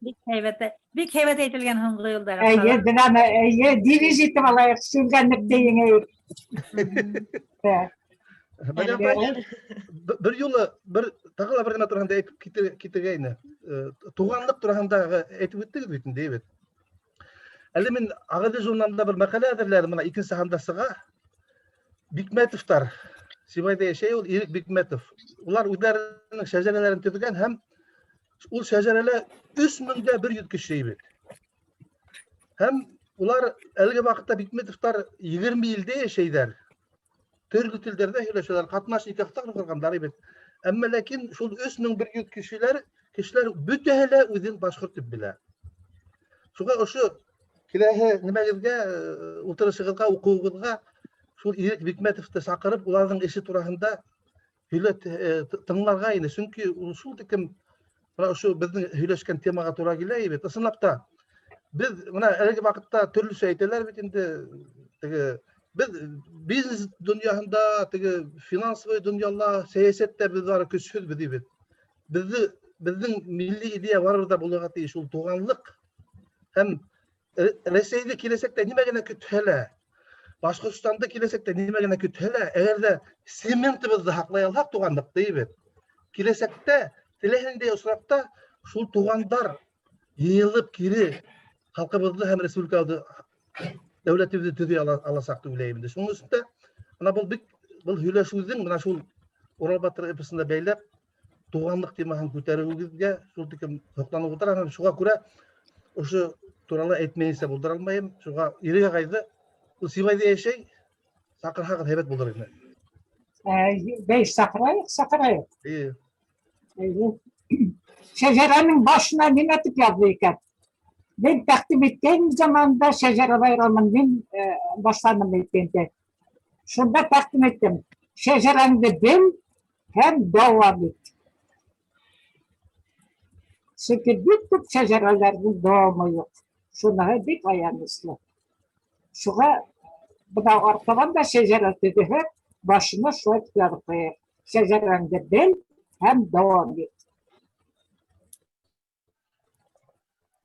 [SPEAKER 3] Бик һәйбәт әйтелгән һуңғы юлдар.
[SPEAKER 1] Әйе, дивиз итеп алайык, шүлгәнлекте еңәйек.
[SPEAKER 2] Bir юлы, тағы ла бер генә турһында әйтеп китергәйне. Туғанлык турһында әйтеп үттегеҙ бит инде, әйбәт. Әле мин Агыды журналында бер мәҡәлә әҙерләдем, менә 2 санда сыға. Бикмәтовтар, Сибайда йәшәй ул Ирек Бикмәтов. Улар үҙҙәренең шәжәрәләрен төҙөгән һәм ул шәжәрәлә 3100 кеше әйбәт. Һәм улар әлеге ваҡытта Бикмәтовтар 20 илдә йәшәйҙәр. Төрлө телдәрҙә һөйләшәләр, ҡатнаш никахтар ҡорғандар әйбәт. Әммә ләкин шул 3100 кешеләр бөтәһе лә үҙен башҡорт тип белә. Шуға ошо киләһе нимәгеҙгә, ултырышығыҙға, уҡыуығыҙға шул Ирек Бикмәтовты саҡырып, уларҙың эше тураһында тыңларға ине. Сөнки ул шул тиклем ошо беҙҙең һөйләшкән темаға тура килә әйбәт. Ысынлап та, беҙ менә әлеге ваҡытта төрлөсә әйтәләр бит инде, беҙ бизнес донъяһында, финансовый донъяла, сәйәсәттә беҙ бары көсһөҙбеҙ әйбәт. Беҙҙең милли идея барыбыҙ булырға тейеш, ул туғанлыҡ һәм Рәсәйҙе киләсәктә нимә генә көтһә лә, Башҡортостанды киләсәктә нимә генә көтһә лә, әгәр ҙә цементыбыҙҙы һаҡлай алһаҡ, туғанлыҡты әйбәт. Киләсәктә, теләһендәй осраҡта шул туғандар йыйылып кире халҡыбыҙҙы һәм республикабыҙҙы, дәүләтебеҙҙе төҙөй аласаҡ дип уйлайым. Шуның өсөн дә был һөйләшеүҙең менә шул Урал батыр эпосында бәйләп, туғанлыҡ темаһын күтәреүегеҙгә шул тиклем һоҡланып ултырам. Шуға күрә ошо турала әйтмәйенсә булдыра алмайым. Шуға Ирек ағайҙы, ул Сибайҙа йәшәй, саҡырһағыҙ һәйбәт булыр ине.
[SPEAKER 1] Бәй, саҡырайыҡ. Шәжәрәнең башына нимә тип яҙҙы икән? Мин тәҡдим иткән заманда шәжәрә байрамын мин башланым әйткәндә. Шунда тәҡдим иттем. Шәжәрәңде бел һәм дауам ит. Сөнки бик күп шәжәрәләрҙең дауамы юҡ. Шуныһы бик аяныслы. Шуға бына артынан да шәжәрә төҙөһө башына шулай тип яҙып ҡуйайыҡ. Шәжәрәңде бел һәм дауам ит.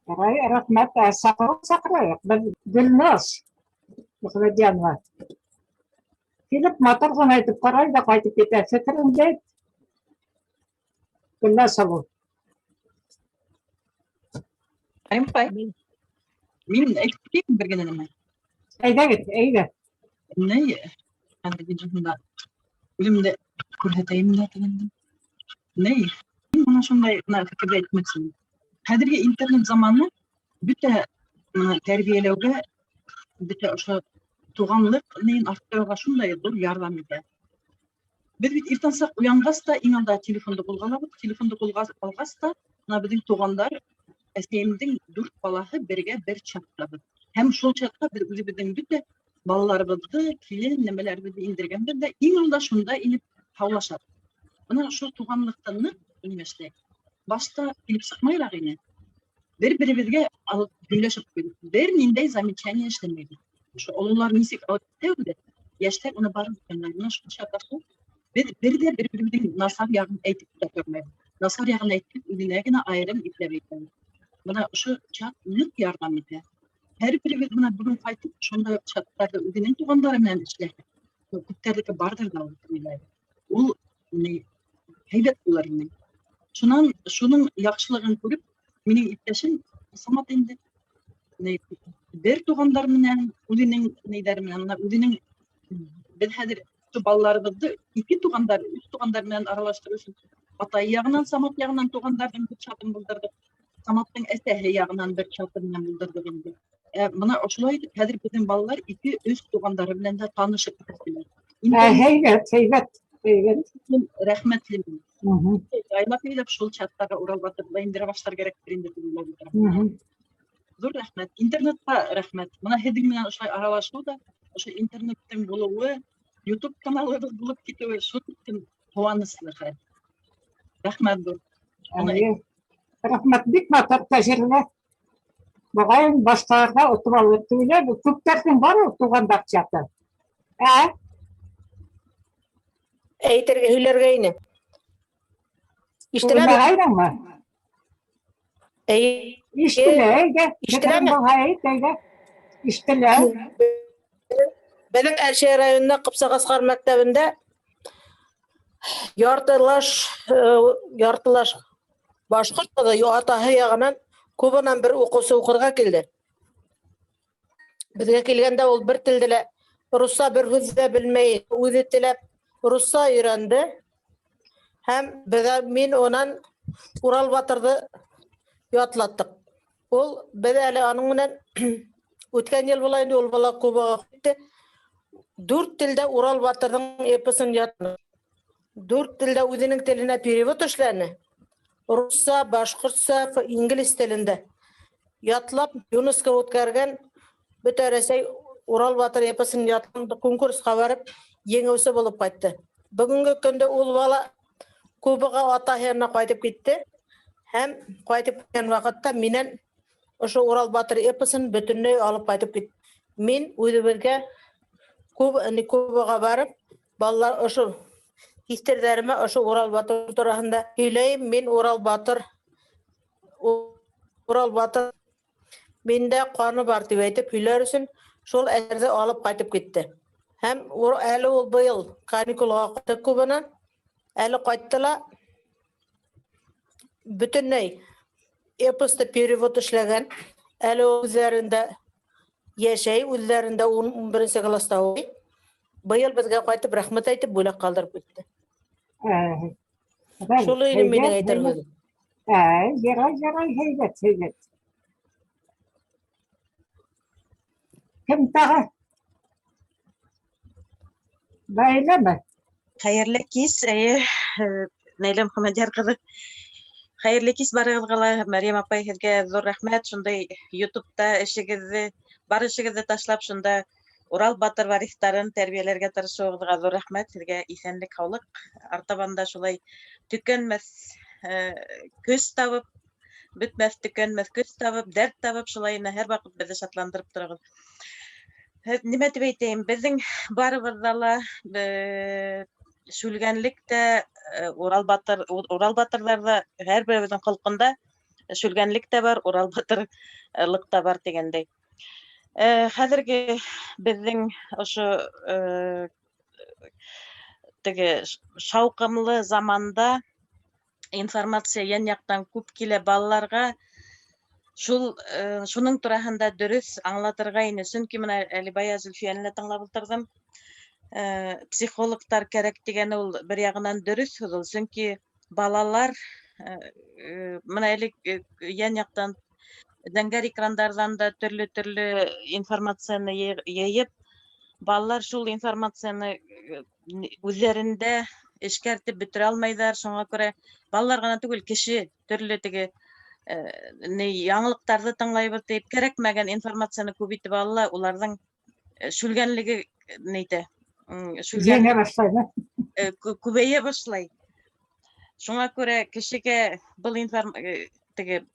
[SPEAKER 1] Рәхмәт, саҡырайыҡ. Гөлназ Мөхәмәтйәнова. Килеп матур ғына әйтеп ҡарай ҙа ҡайтып китә. Фекереңде әйт. Гөлназ абый.
[SPEAKER 18] Мин әйтеп китәйем бер генә нәмә.
[SPEAKER 1] Әйҙәгеҙ.
[SPEAKER 18] Ни, анда үлемде күрһәтәйем дә дигәндә. Ни, мин бына шундай фекерҙе әйтмәксемен. Хәҙерге интернет заманы бөтә тәрбиәләүгә бите ошо туганлык нейин арттырууга шундай зор жардам этет. Biz bit irtansaq uyanğas da iň alda telefondu kolga alabız. Telefondu kolga alğas da mına biziň tuganlar esemdiň 4 balahy birge bir çatlaby. Hem şol çatda biz biziň bütün balalarybızdy, kilen nemelerimizi indirgende de iň alda şunda inip hawlaşat. Mına şu tuganlykdan nimeşde. Başta inip sıkmayrak ine. Bir-biribizge alıp güýleşip koýdyk. Bir nindey замечание işlemedi. Şu oğullar nisik alıp de yaşlar ona barıp kenarına şu çataştı. Bir de bir-birimizin nasar ýagyn aýtyp görmeýär. Nasar ýagyn aýtyp ülinegine aýrym iplebeýär. Buna şu çat nük ýardam etdi. Her birimiz buna bugün gaýtyp şonda çatlarda ülinin tugandary bilen işler. Köpterdeki bardır da bilen. Ul ne heybet bularının. Şunun ýagşylygyny görüp meniň ipleşim samat indi. Ne bir tugandar bilen ülinin neýder bilen ülinin biz häzir şu ballarybızdy iki tugandar, üç tugandar bilen aralaşdyryp ata ýagyndan samat ýagyndan tugandardan bir çatym buldurdyk. Samatdyň esehe ýagyndan bir çatym bilen buldurdyk indi. Mına oşulay häzir biziň ballar iki öz tugandary bilen de tanyşyp gitdiler.
[SPEAKER 1] Heybet.
[SPEAKER 18] Rahmetli. Aýlap aýlap şol chatlara ural batyrla indire başlar gerekdir indi. Zor rahmet. Internetde rahmet. Mına hediň bilen oşulay aralaşýar da oşo internetden buluwy YouTube kanallarybız bulup gitýär. Şu için howanyslyk. Rahmet.
[SPEAKER 1] Rahmet bik matar tejribe. Bugün başkalarına oturup ötüyle bu köplerden var o tugandar çatı.
[SPEAKER 19] Eýterge hüýlerge ine.
[SPEAKER 1] İşte mı? İşte
[SPEAKER 19] Benim Erşehir rayonunda Kıpsakasgar mektebinde yartılaş Başkurt da atahy ýagyndan köbünden bir okusy okurga keldi. Bizge kelgende ol bir tildile Rusça bir hüzde bilmeyi üzi tilep Rusça öğrendi. Hem bize min onan Ural Batır'dı yatlattık. Ol bize ele anın bilen ötken yıl bulaydı ol bala Kubaga gitti. 4 tilde Ural Batır'dın episini yatını. 4 tilde özünün tiline perevod işlerini. Rusça, Başkırtça, İngiliz tilinde yatlap UNESCO ötkergen bütöresey Ural Batır episini yatın konkursga barıp yeňewsi bolup gaýtdy. Bugünkü günde ol bala Kubaga atahyna gaýdyp gitdi. Hem gaýdyp gitken wagtda menen oşo Ural Batır episini bütünlüğü alıp gaýdyp gitdim. Men özüberge Kubaga barıp ballar oşo hislerlerime oşo Ural Batır turahında hüýleýim. Men Ural Batır mende qany bar diýip aýtyp hüýler üçin şol erde alıp gaýtyp gitdi. Hem äli ol byýyl kanikulaga gaýtyp Kubadan äli gaýtdylar. Bütünlüğü eposta perevod işlegen äli özlerinde yaşay, özlerinde 11-nji klasda oky. Byýyl bizge gaýtyp rahmet aýtyp bölek galdyryp gitdi. Şol ýerim meniň aýtargym.
[SPEAKER 1] Yaray heybet. Kim tağı? Baýlamy.
[SPEAKER 20] Haýyrly kis, Neylem Hamedýar gyzy. Haýyrly kis barygala Meryem apay sizge zor rahmet. Şunday YouTube'da işigizi, bar işigizi taşlap şunda Ural Batır warislaryny terbiýelerge tyrşýagyňyza zor rahmet. Sizge isenlik, hawlyk. Artabanda şulay tükenmez köz tabyp, bütmez tükenmez köz tabyp, dert tabyp şulayna her wagt bizi şatlandyryp durýar. Nime diýip aýtaýyn, biziň barybyrda şülgenlikde Ural Batırlarda her birimiziň kılkynda şülgenlik de bar, Ural Batırlyk da bar degendey. Häzirki biziň oşo şawkymly zamanda informasiýa ýan ýakdan köp kile ballarga şunun turahında dürüst anlatırga ine. Çünki mına Alibaya Zülfiýanyny taňlap ulturdym. Psikologlar kerek degeni ol bir ýagyndan dürüst ol. Çünki balalar mına ýan ýakdan зәңгәр экрандардан да төрле информацияны йыйып, балалар шул информацияны үзләрендә эшкәртеп бетерә алмайҙар. Шуңа күрә балалар гына түгел, кеше төрле теге яңылыҡтарҙы тыңлайбыҙ тип, кәрәкмәгән информацияны күп итеп ала, уларҙың шүлгәнлеге
[SPEAKER 1] Еңә башлай.
[SPEAKER 20] күбәйә башлай. Шуңа күрә кешегә был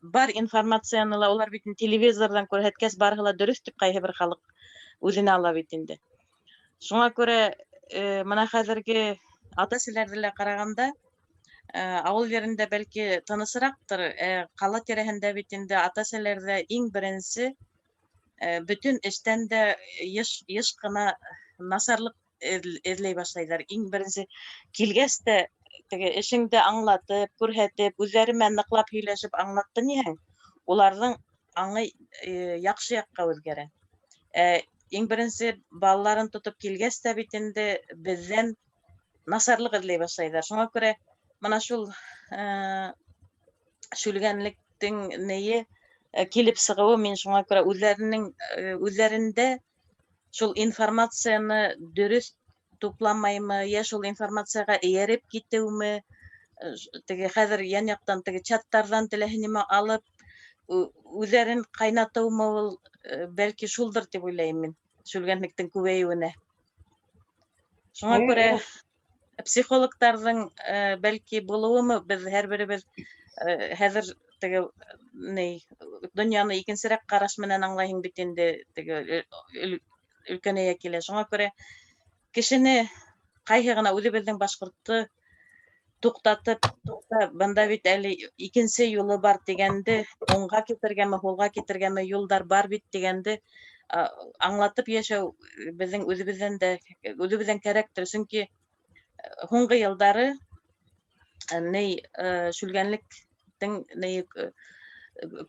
[SPEAKER 20] бар информацияны ла улар бит телевизордан күрһәткәс барыһы ла дөрөс дип ҡайһы бер халыҡ үҙенә ала бит инде. Шуңа күрә мына хәҙерге ата-әсәләрҙе лә ҡарағанда, ауыл ерендә бәлки тынысыраҡтыр, ҡала тирәһендә бит инде ата-әсәләрҙә иң беренсе бөтөн эштән дә йыш ҡына насарлыҡ эҙләй башлайҙар. Иң беренсе килгәс тә эшеңде аңлатып, күрһәтеп, үҙҙәре менән ныҡлап һөйләшеп аңлатты ниһәң, уларҙың аңы яҡшы яҡҡа үҙгәрә. Иң беренсе балаларын тотоп килгәс тә бит инде беҙҙән насарлыҡ эҙләй башлайҙар. Шуңа күрә мына шул шүлгәнлектең нейе килеп сығыуы, мин шуңа күрә үҙҙәрендә шул информацияны дөрөҫ тупламаймы, йә шул информацияға эйәреп китеүме, теге хәҙер ян яҡтан теге чаттарҙан теләһә нимә алып, үҙҙәрен ҡайнатыумы ул, бәлки шулдыр тип уйлайым мин, шүлгәнлектең күбәйеүенә. Шуңа күрә психологтарҙың бәлки булыуымы, беҙ һәр беребеҙ хәҙер теге донъяны икенсерәк ҡараш менән аңлайһың бит инде, теге өлкәнәйә килә. Шуңа күрә кешене ҡайһы ғына үҙебеҙҙең башҡортто туҡтатып, бында бит әле икенсе юлы бар тигәнде, уңға китергәме, һулға китергәме юлдар бар бит тигәнде аңлатып йәшәү беҙҙең үҙебеҙҙән кәрәктер. Сөнки һуңғы йылдары шүлгәнлектең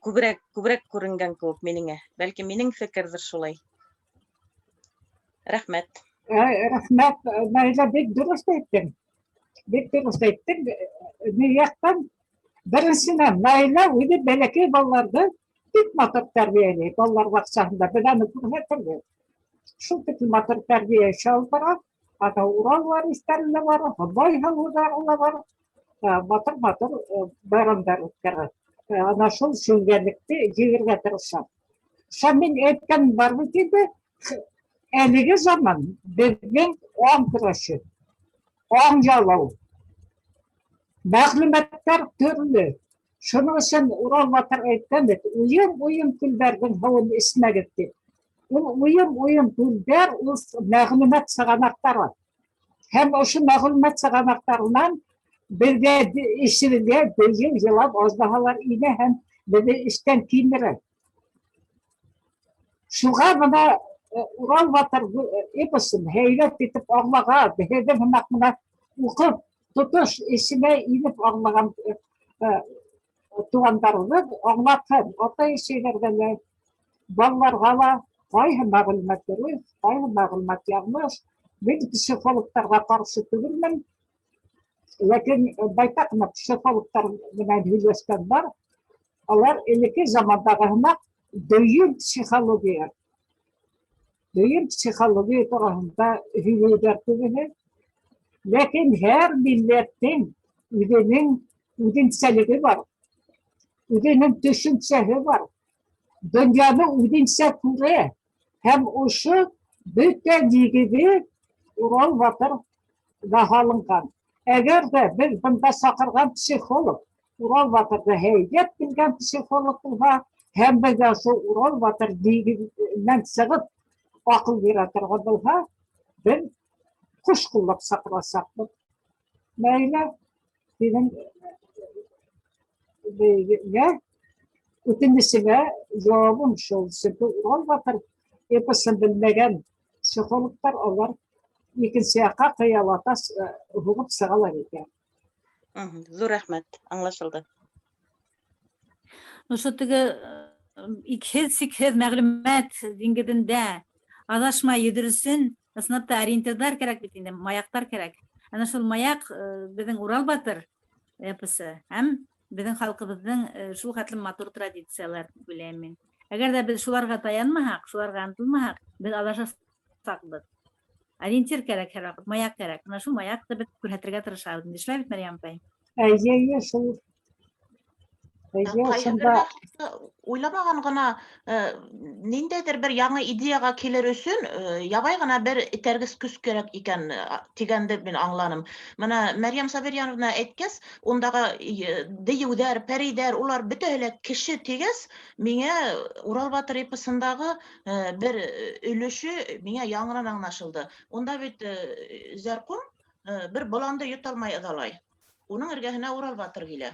[SPEAKER 20] күберәк күренгән кеүек минеңә. Бәлки минең фекерҙер шулай. Рәхмәт.
[SPEAKER 1] Рәхмәт, Наилә, бик дөрөҫ әйттең. Бик дөрөҫ әйттең. Ни яҡтан? Беренсенән, Наилә үҙе бәләкәй балаларҙы бик матур тәрбиәләй. Балалар баҡсаһында беҙ аны күрһәтергә. Шул тиклем матур тәрбиә алып бара. Ана Урал варистары ла бар, Һыбай һалыуҙары ла бар. Матур байрамдар үткәрә. Ана шул шүлгәнлекте егергә тырыша. Мин әйткән бар бит инде. Әлеге заман беҙҙең ан көрәше, ан ялау, мәғлүмәттәр төрлө. Шуның өсөн Урал батыр әйткән бит, уйым күлдәрҙең һыуын эсмәгеҙ тип. Ул уйым күлдәр, ул мәғлүмәт сығанаҡтары. Һәм ошо мәғлүмәт сығанаҡтарынан беҙгә ишегеҙгә бейеү, йылап аздаһалар инә һәм беҙҙе эштән килмерә. Шуға бына Урал батыр эпосын һәйбәт итеп аңлаған, һеҙҙең һымаҡ мына уҡып, тотош эсенә инеп аңлаған туғандарыбыҙ аңлатһын. Ата-әсәләргә лә, балаларға ла ҡайһы мәғлүмәт дөрөҫ, ҡайһы мәғлүмәт яңылыш. Мин психологтарға ҡаршы түгелмен, ләкин байтаҡ психологтар менән һөйләшкән бар. Алар элекке замандағы һымаҡ дөйөм психология тураһында һөйләйҙәр түгеһе. Ләкин һәр милләттең үҙенең үҙенсәлеге бар, үҙенең төшөнсәһе бар, донъяны үҙенсә күрә. Һәм ошо бөтә нигеҙе Урал батырға һалынған. Әгәр дә беҙ бында саҡырған психолог, Урал батырҙы һәйбәт белгән психолог булһа, һәм беҙгә шул Урал батыр нигеҙенән сығып аҡыл бирә торған булһа, беҙ ҡуш ҡуллап саҡырасаҡбыҙ. Наилә, һинең үтенесеңә яуабым шул. Сөнки Урал батыр эпосын белмәгән психологтар, алар икенсе яҡҡа ҡыялата һуғып сығалар икән.
[SPEAKER 20] Ҙур рәхмәт, аңлашылды.
[SPEAKER 3] Ошо теге икһеҙ-сикһеҙ мәғлүмәт диңгеҙендә аҙашмай йөҙөр өсөн ысынлап ориентирҙар кәрәк бит инде, маяҡтар кәрәк. Ана шул маяҡ беҙҙең Урал батыр эпосы һәм Безнең халкыбызның шул хәтле матур традициялар беләм мин. Әгәр дә без шуларга таянмаһак, шуларга ынтылмаһак, без адашасакбыз. Ориентир кәрәк һәр вакыт, маяк кәрәк. Менә шул маякты без күрһәтергә тырышабыз. Нишләй бит Мәрьям апай?
[SPEAKER 1] Әйе, шул. Әйе, шунда
[SPEAKER 13] Уйламаган гына ниндәйдер бер яңа идеяга килер өчен ябай гына бер этәргес көч кирәк икән дигәнде мин аңланым. Менә Мәрьям Сабирьяновна әйткәс, ундагы диюдәр, пәридәр, улар бөтәһе лә кеше тигәс, миңа Урал батыр эпосындагы бер өлеше миңа яңадан аңлашылды. Унда бит Зәркум бер боланды йоталмай ыдалай. Уның эргәһенә Урал батыр килә.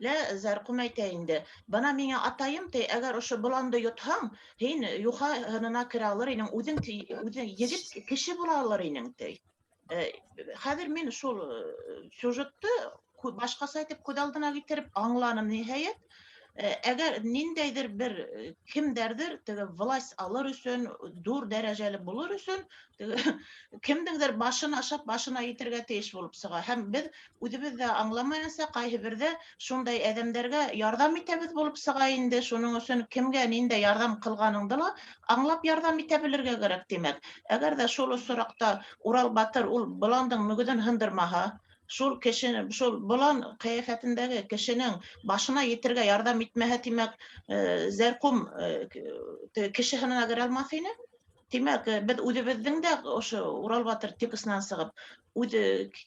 [SPEAKER 13] Лә Зәркум әйтә инде, бана миңа атайым ти, әгәр ошо боланды йотһаң, һин юха һынына керә алыр инең, үзең егет кеше була алыр инең ти. Хәзер мин шул сюжетты башкаса итеп күз алдына китереп аңланым ниһаят. Әгәр ниндәйдер бер кемдәрдер теге власть алыр өчен, дур дәрәҗәле булыр өчен, кемдеңдер башын ашап, башына итергә тиеш булып сыга. Һәм без үзебез дә аңламаенча кайһы бердә шундай әдәмнәргә ярдәм итәбез булып сыга инде. Шуның өчен кемгә нинди ярдәм кылганыңды ла аңлап ярдәм итә белергә кирәк димәк. Әгәр дә шул осракта Урал батыр ул боландың мөгеден һындырмаһа, шул кешене, шул болан кыяфәтендәге кешенең башына етергә ярдәм итмәһә, тимәк, Зәркум кеше һынына керә алмаҫ ине. Тимәк, без үзебезнең дә ошо Урал батыр текстынан сығып,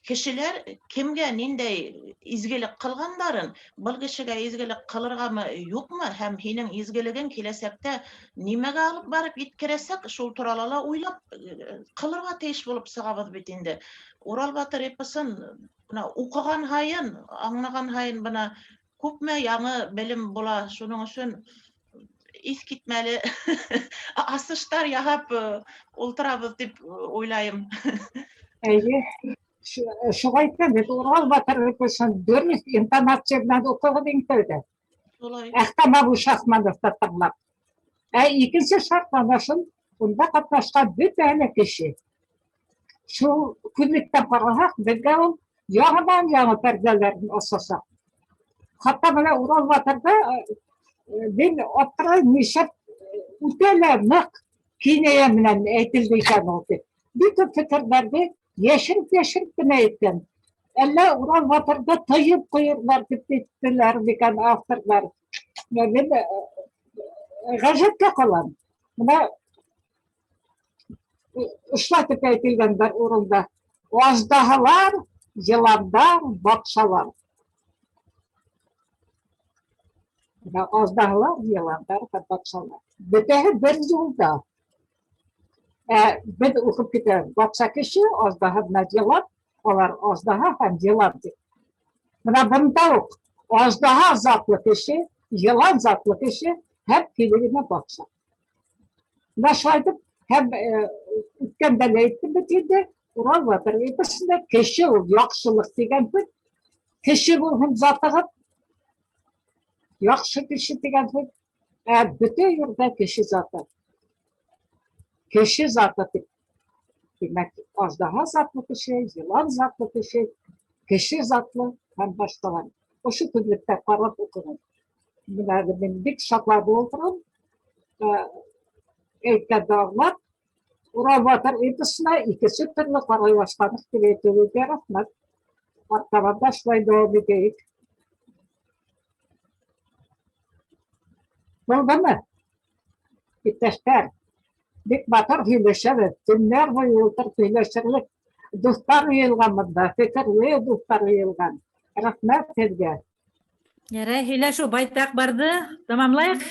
[SPEAKER 13] кешеләр кемгә ниндәй изгелек кылгандарын, был кешегә изгелек кылыргамы, юкмы, һәм һинең изгелегең киләсәктә нимәгә алып барып иткерәсәк, шул турала ла уйлап кылырга тиеш булып сыгабыз бит инде. Урал батыр эпосын укыган һайын, аңлаган һайын бына күпме яңы белем була. Шуның өчен ис китмәле асыштар яһап ултырабыз дип уйлайм.
[SPEAKER 1] Әйе, шуға икән, бит Урал батыр эпосын дөрес интонация белән укыгыз инде. Әхтәм Абу Шахмановты тыңлап. Икенче шарт ана шул, унда катнашкан бөтә кеше. Шул күнлектән карасак, безгә ул яңадан яңа пәрдәләрне асасак. Хатта менә Урал батырда мин аптырайм, нишәп үтә лә нык киная менән әйтелде икән ул. Бөтен фекерләрне яшереп кенә әйткән. Әллә Урал батырда тыйып куйырлар дип әйттеләр дигән авторлар. Мин гаҗәпкә калам. Менә эшләтеп әйтелгән бер урында аждаһалар, йыландар, батшалар. Аждаһалар, йыландар һәм батшалар. Бөтәһе бер юлда. Без укып китәбез. Батша кеше, аждаһа белән йылан, алар аждаһа һәм йылан дип. Менә бында ук аждаһа затлы кеше, йылан затлы кеше һәм килегенә батша. Менә шулай дип һәм үткәндә лә әйттем бит инде, Урал батыр эпосында кеше ул яҡшылык дигән һүҙ, кеше булһын затығып, яҡшы кеше дигән һүҙ, бөтә ерҙә кеше заты. Кеше заты дип. Тимәк, аждаһа затлы кеше, йылан затлы кеше затлы һәм башҡалар. Ошо күҙлектә ҡарап уҡығыҙ. Менә мин бик шатланып ултырам. Әйткәнде аңлап, Урал батыр эпосына икенсе төрлө ҡарай башланыҡ дип әйтеүегеҙгә рәхмәт. Артабан да шулай дауам итәйек. Булдымы? Иптәштәр, бик батыр һөйләшәбеҙ. Төнләр буйы ултырып һөйләшерлек дуҫтар йыйылған бында, фекерле дуҫтар йыйылған. Рәхмәт һеҙгә.
[SPEAKER 3] Ярай, һөйләшеү байтаҡ барды. Тамамлайыҡ.